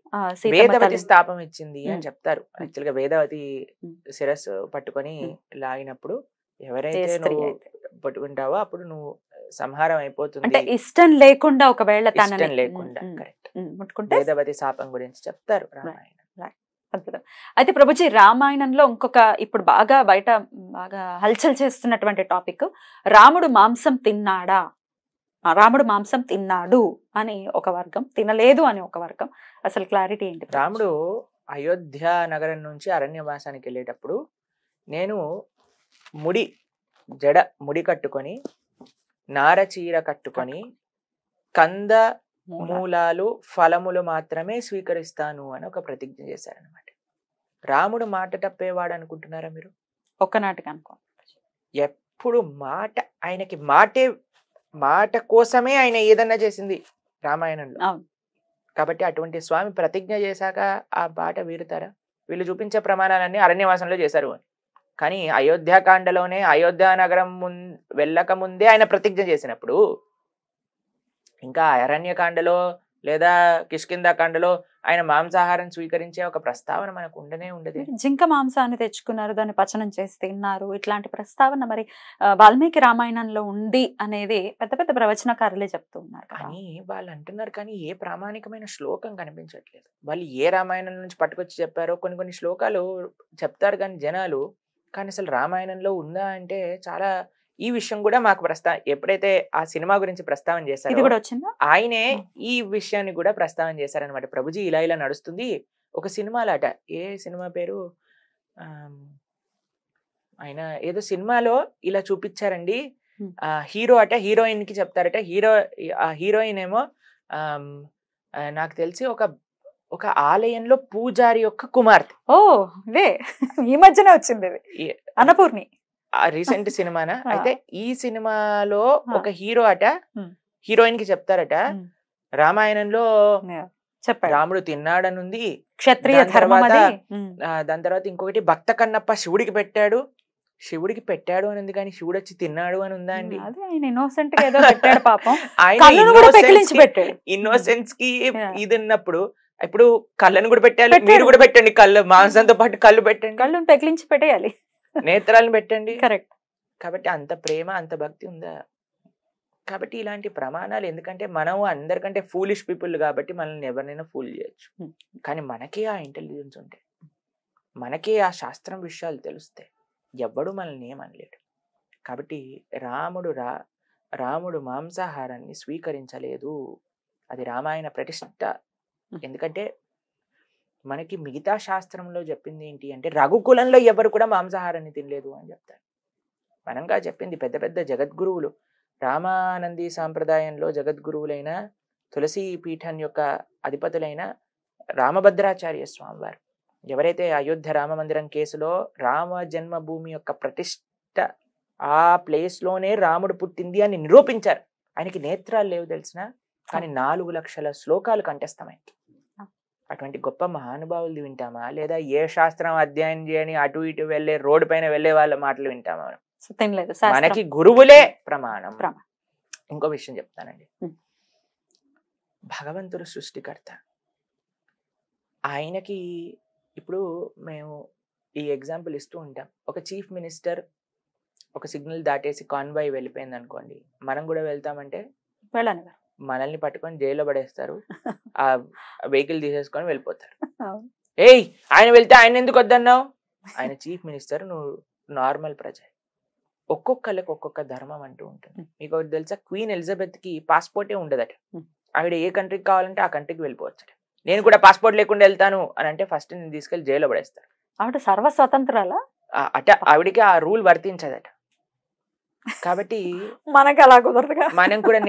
వేదవతి స్థాపం ఇచ్చింది అని చెప్తారు. యాక్చువల్ గా వేదవతి శిరస్సు పట్టుకొని లాగినప్పుడు ఎవరైతే నువ్వు పట్టుకుంటావో అప్పుడు నువ్వు సంహారం అయిపోతుంది. అంటే ఇష్టం లేకుండా ఒకవేళ ఇష్టం లేకుండా కరెక్ట్ ముట్టుకుంటే వేదవతి శాపం గురించి చెప్తారు రామాయణం. అద్భుతం. అయితే ప్రభుజీ రామాయణంలో ఇంకొక ఇప్పుడు బయట బాగా హల్చల్ చేస్తున్నటువంటి టాపిక్, రాముడు మాంసం తిన్నాడా, రాముడు మాంసం తిన్నాడు అని ఒక వర్గం, తినలేదు అని ఒక వర్గం. అసలు క్లారిటీ ఏంటి? రాముడు అయోధ్య నగరం నుంచి అరణ్యవాసానికి వెళ్ళేటప్పుడు నేను ముడి కట్టుకొని, నారచీర కట్టుకొని, కంద మూలాలు ఫలములు మాత్రమే స్వీకరిస్తాను అని ఒక ప్రతిజ్ఞ చేశారనమాట. రాముడు మాట తప్పేవాడు అనుకుంటున్నారా మీరు? ఒక్కనాటికి అనుకో. ఎప్పుడు ఆయనకి మాట కోసమే ఆయన ఏదన్నా చేసింది రామాయణంలో. కాబట్టి అటువంటి స్వామి ప్రతిజ్ఞ చేశాక ఆ బాట వీరుతారా? వీళ్ళు చూపించే ప్రమాణాలన్నీ అరణ్యవాసంలో చేశారు అని. కానీ అయోధ్యాకాండలోనే అయోధ్య నగరం వెళ్ళక ముందే ఆయన ప్రతిజ్ఞ చేసినప్పుడు ఇంకా అరణ్యకాండలో లేదా కిష్కింధాకాండలో ఆయన మాంసాహారం స్వీకరించే ఒక ప్రస్తావన మనకు ఉండదు. జింక మాంసాన్ని తెచ్చుకున్నారు, దాన్ని పచనం చేసి తిన్నారు, ఇట్లాంటి ప్రస్తావన మరి వాల్మీకి రామాయణంలో ఉంది అనేది పెద్ద పెద్ద ప్రవచనకారులే చెప్తూ ఉన్నారు. కానీ వాళ్ళు అంటున్నారు, కానీ ఏ ప్రామాణికమైన శ్లోకం కనిపించట్లేదు. వాళ్ళు ఏ రామాయణం నుంచి పట్టుకొచ్చి చెప్పారో కొన్ని శ్లోకాలు చెప్తారు కానీ జనాలు, కానీ అసలు రామాయణంలో ఉందా అంటే చాలా. ఈ విషయం కూడా మాకు ఎప్పుడైతే ఆ సినిమా గురించి ప్రస్తావన చేశారో ఆయనే ఈ విషయాన్ని కూడా ప్రస్తావన చేశారనమాట. ప్రభుజీ ఇలా నడుస్తుంది ఒక సినిమాలట. ఏ సినిమా పేరు? ఆయన ఏదో సినిమాలో ఇలా చూపించారండి. హీరో అట హీరోయిన్ కి చెప్తారట. హీరోయిన్ ఏమో నాకు తెలిసి ఒక ఆలయంలో పూజారి యొక్క కుమార్తె. ఈ మధ్యనే వచ్చింది అన్నపూర్ణి. రీసెంట్ సినిమానా? అయితే ఈ సినిమాలో ఒక హీరో అట హీరోయిన్ కి చెప్తారట, రామాయణంలో రాముడు తిన్నాడనుంది, క్షత్రియ ధర్మం. దాని తర్వాత ఇంకొకటి భక్త కన్నప్ప శివుడికి పెట్టాడు అని ఉంది, కానీ శివుడు వచ్చి తిన్నాడు అని ఉందా అండి? ఇన్నోసెన్స్ కి ఇది ఉన్నప్పుడు ఇప్పుడు కళ్ళను కూడా పెట్టాలి, మీరు కూడా పెట్టండి. కళ్ళు మాంసంతో పాటు కళ్ళు పెట్టండి, కళ్ళను పెకిలించి పెట్టేయాలి, నేత్రాలను పెట్టండి. కరెక్ట్. కాబట్టి అంత ప్రేమ అంత భక్తి ఉందా? కాబట్టి ఇలాంటి ప్రమాణాలు, ఎందుకంటే మనం అందరికంటే ఫూలిష్ పీపుల్ కాబట్టి మనల్ని ఎవరినైనా ఫూల్ చేయొచ్చు. కానీ మనకే ఆ ఇంటెలిజెన్స్ ఉంటే, మనకే ఆ శాస్త్రం విషయాలు తెలుస్తాయి, ఎవ్వడు మనల్ని ఏమనలేడు. కాబట్టి రాముడు మాంసాహారాన్ని స్వీకరించలేదు. అది రామాయణ ప్రతిష్ట. ఎందుకంటే మనకి మిగతా శాస్త్రంలో చెప్పింది ఏంటి అంటే, రఘుకులంలో ఎవరు కూడా మాంసాహారాన్ని తినలేదు అని చెప్తారు. మనంగా చెప్పింది పెద్ద పెద్ద జగద్గురువులు. రామానంది సాంప్రదాయంలో జగద్గురువులైన తులసి పీఠం యొక్క అధిపతులైన రామభద్రాచార్య స్వామి వారు, ఎవరైతే అయోధ్య రామ మందిరం కేసులో రామ జన్మభూమి యొక్క ప్రతిష్ట ఆ ప్లేస్ లోనే రాముడు పుట్టింది అని నిరూపించారు. ఆయనకి నేత్రాలు లేవు తెలిసిన, కానీ 4 లక్షల శ్లోకాలు కంఠస్థమై. అటువంటి గొప్ప మహానుభావులు వింటామా, లేదా ఏ శాస్త్రం అధ్యయనం చేయని అటు ఇటు వెళ్లే రోడ్డు పైన వెళ్లే వాళ్ళ మాటలు వింటామా? మనకి గురువులే ప్రమాణం. ఇంకో విషయం చెప్తానండి, భగవంతుడు సృష్టికర్త. ఆయనకి ఇప్పుడు మేము ఈ ఎగ్జాంపుల్ ఇస్తూ ఉంటాం. ఒక చీఫ్ మినిస్టర్ ఒక సిగ్నల్ దాటేసి కాన్వాయ్ వెళ్ళిపోయింది అనుకోండి, మనం కూడా వెళ్తామంటే మనల్ని పట్టుకొని జైల్లో పడేస్తారు, ఆ వెహికల్ తీసేసుకొని వెళ్ళిపోతారు. ఆయన వెళ్తే ఆయన ఎందుకు వద్దన్నావు? ఆయన చీఫ్ మినిస్టర్, నువ్వు నార్మల్ ప్రజ. ఒక్కొక్కళ్ళకి ఒక్కొక్క ధర్మం అంటూ ఉంటుంది. మీకు ఒకటి తెలుసా, క్వీన్ ఎలిజబెత్ కి పాస్పోర్టే ఉండదట. ఆవిడ ఏ కంట్రీకి కావాలంటే ఆ కంట్రీకి వెళ్ళిపోవచ్చట. నేను కూడా పాస్పోర్ట్ లేకుండా వెళ్తాను అని అంటే ఫస్ట్ నేను తీసుకెళ్లి జైల్లో పడేస్తాను. ఆవిడ సర్వ స్వతంత్రాలా? అట ఆవిడకి ఆ రూల్ వర్తించదట. కాబట్టి మనకి అలా కుదరదుగా. మనం కూడా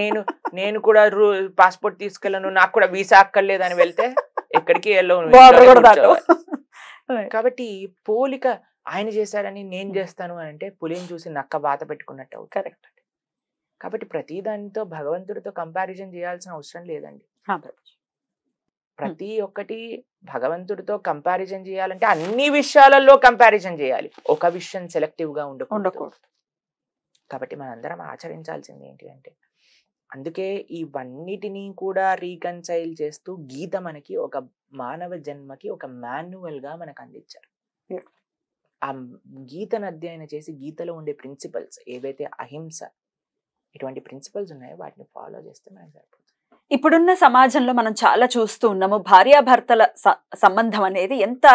నేను కూడా పాస్పోర్ట్ తీసుకెళ్ళను, నాకు కూడా వీసా అక్కర్లేదు అని వెళ్తే ఎక్కడికి వెళ్ళవు. కాబట్టి పోలిక ఆయన చేశాడని నేను చేస్తాను అని అంటే పులిని చూసి నక్క బాత పెట్టుకున్నట్టు. కరెక్ట్. కాబట్టి ప్రతి దానితో భగవంతుడితో కంపారిజన్ చేయాల్సిన అవసరం లేదండి. ప్రతి ఒక్కటి భగవంతుడితో కంపారిజన్ చేయాలంటే అన్ని విషయాలలో కంపారిజన్ చేయాలి, ఒక విషయం సెలెక్టివ్ గా ఉండకూడదు. కాబట్టి మనందరం ఆచరించాల్సింది ఏంటి అంటే, అందుకే ఇవన్నిటినీ కూడా రీకన్సైల్ చేస్తూ గీత మనకి ఒక మానవ జన్మకి ఒక మాన్యువల్ గా మనకు అందించారు. ఆ గీతను అధ్యయనం చేసి గీతలో ఉండే ప్రిన్సిపల్స్ ఏవైతే అహింస ఇటువంటి ప్రిన్సిపల్స్ ఉన్నాయో వాటిని ఫాలో చేస్తే మనకు సరిపోతుంది. ఇప్పుడున్న సమాజంలో మనం చాలా చూస్తూ ఉన్నాము, భార్యాభర్తల సంబంధం అనేది ఎంత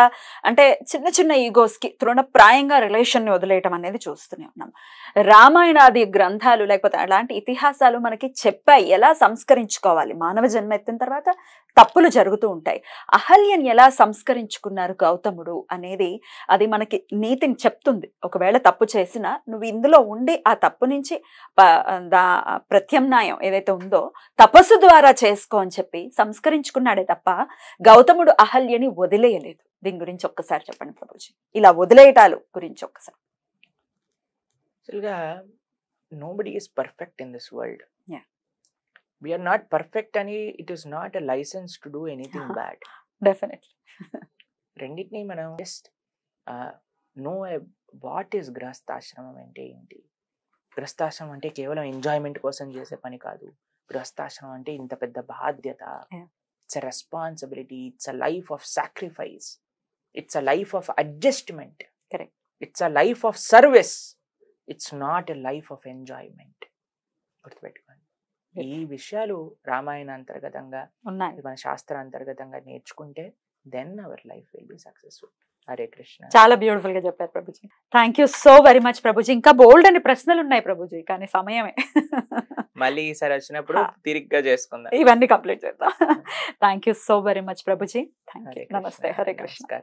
అంటే చిన్న చిన్న ఈగోస్ కి తృణప్రాయంగా రిలేషన్ ని వదిలేయటం అనేది చూస్తూనే ఉన్నాం. రామాయణాది గ్రంథాలు లేకపోతే అలాంటి ఇతిహాసాలు మనకి చెప్పాయి ఎలా సంస్కరించుకోవాలి. మానవ జన్మ ఎత్తిన తర్వాత తప్పులు జరుగుతూ ఉంటాయి. అహల్యని ఎలా సంస్కరించుకున్నారు గౌతముడు అనేది అది మనకి నీతిని చెప్తుంది. ఒకవేళ తప్పు చేసినా నువ్వు ఇందులో ఉండి ఆ తప్పు నుంచి ప్రత్యామ్నాయం ఏదైతే ఉందో తపస్సు ద్వారా చేసుకో అని చెప్పి సంస్కరించుకున్నాడే తప్ప గౌతముడు అహల్యని వదిలేయలేదు. దీని గురించి ఒక్కసారి చెప్పండి ప్రభుజీ, ఇలా వదిలేయటాలు గురించి ఒక్కసారి. Nobody is perfect in this world. We are not perfect and it is not a license to do anything bad. Definitely. రెండింటిని మనం just know what is గృహస్థాశ్రమం అంటే ఏంటి. గృహస్థాశ్రమం అంటే కేవలం ఎంజాయ్మెంట్ కోసం చేసే పని కాదు. గృహస్థాశ్రమం అంటే ఇంత పెద్ద బాధ్యత. It's a responsibility. It's a life of sacrifice. It's a life of adjustment. Correct. It's a life of service. It's not a life of enjoyment. గుర్తుపెట్టుకోండి. ఈ విషయాలు రామాయణ అంతర్గతంగా మన శాస్త్ర అంతర్గతంగా నేర్చుకుంటే then our life will be successful. Hare Krishna. చాలా బ్యూటిఫుల్ గా చెప్పారు ప్రభుజీ. Thank you so very much ప్రభుజీ. ఇంకా బోల్డ్ అని ప్రశ్నలు ఉన్నాయి ప్రభుజీ, కానీ సమయమే. మళ్ళీ ఈసారి వచ్చినప్పుడు తిరిగ్గా చేసుకుందాం, ఇవన్నీ కంప్లీట్ చేద్దాం. Thank you so very much ప్రభుజీ. Thank you. నమస్తే. హరే కృష్ణ.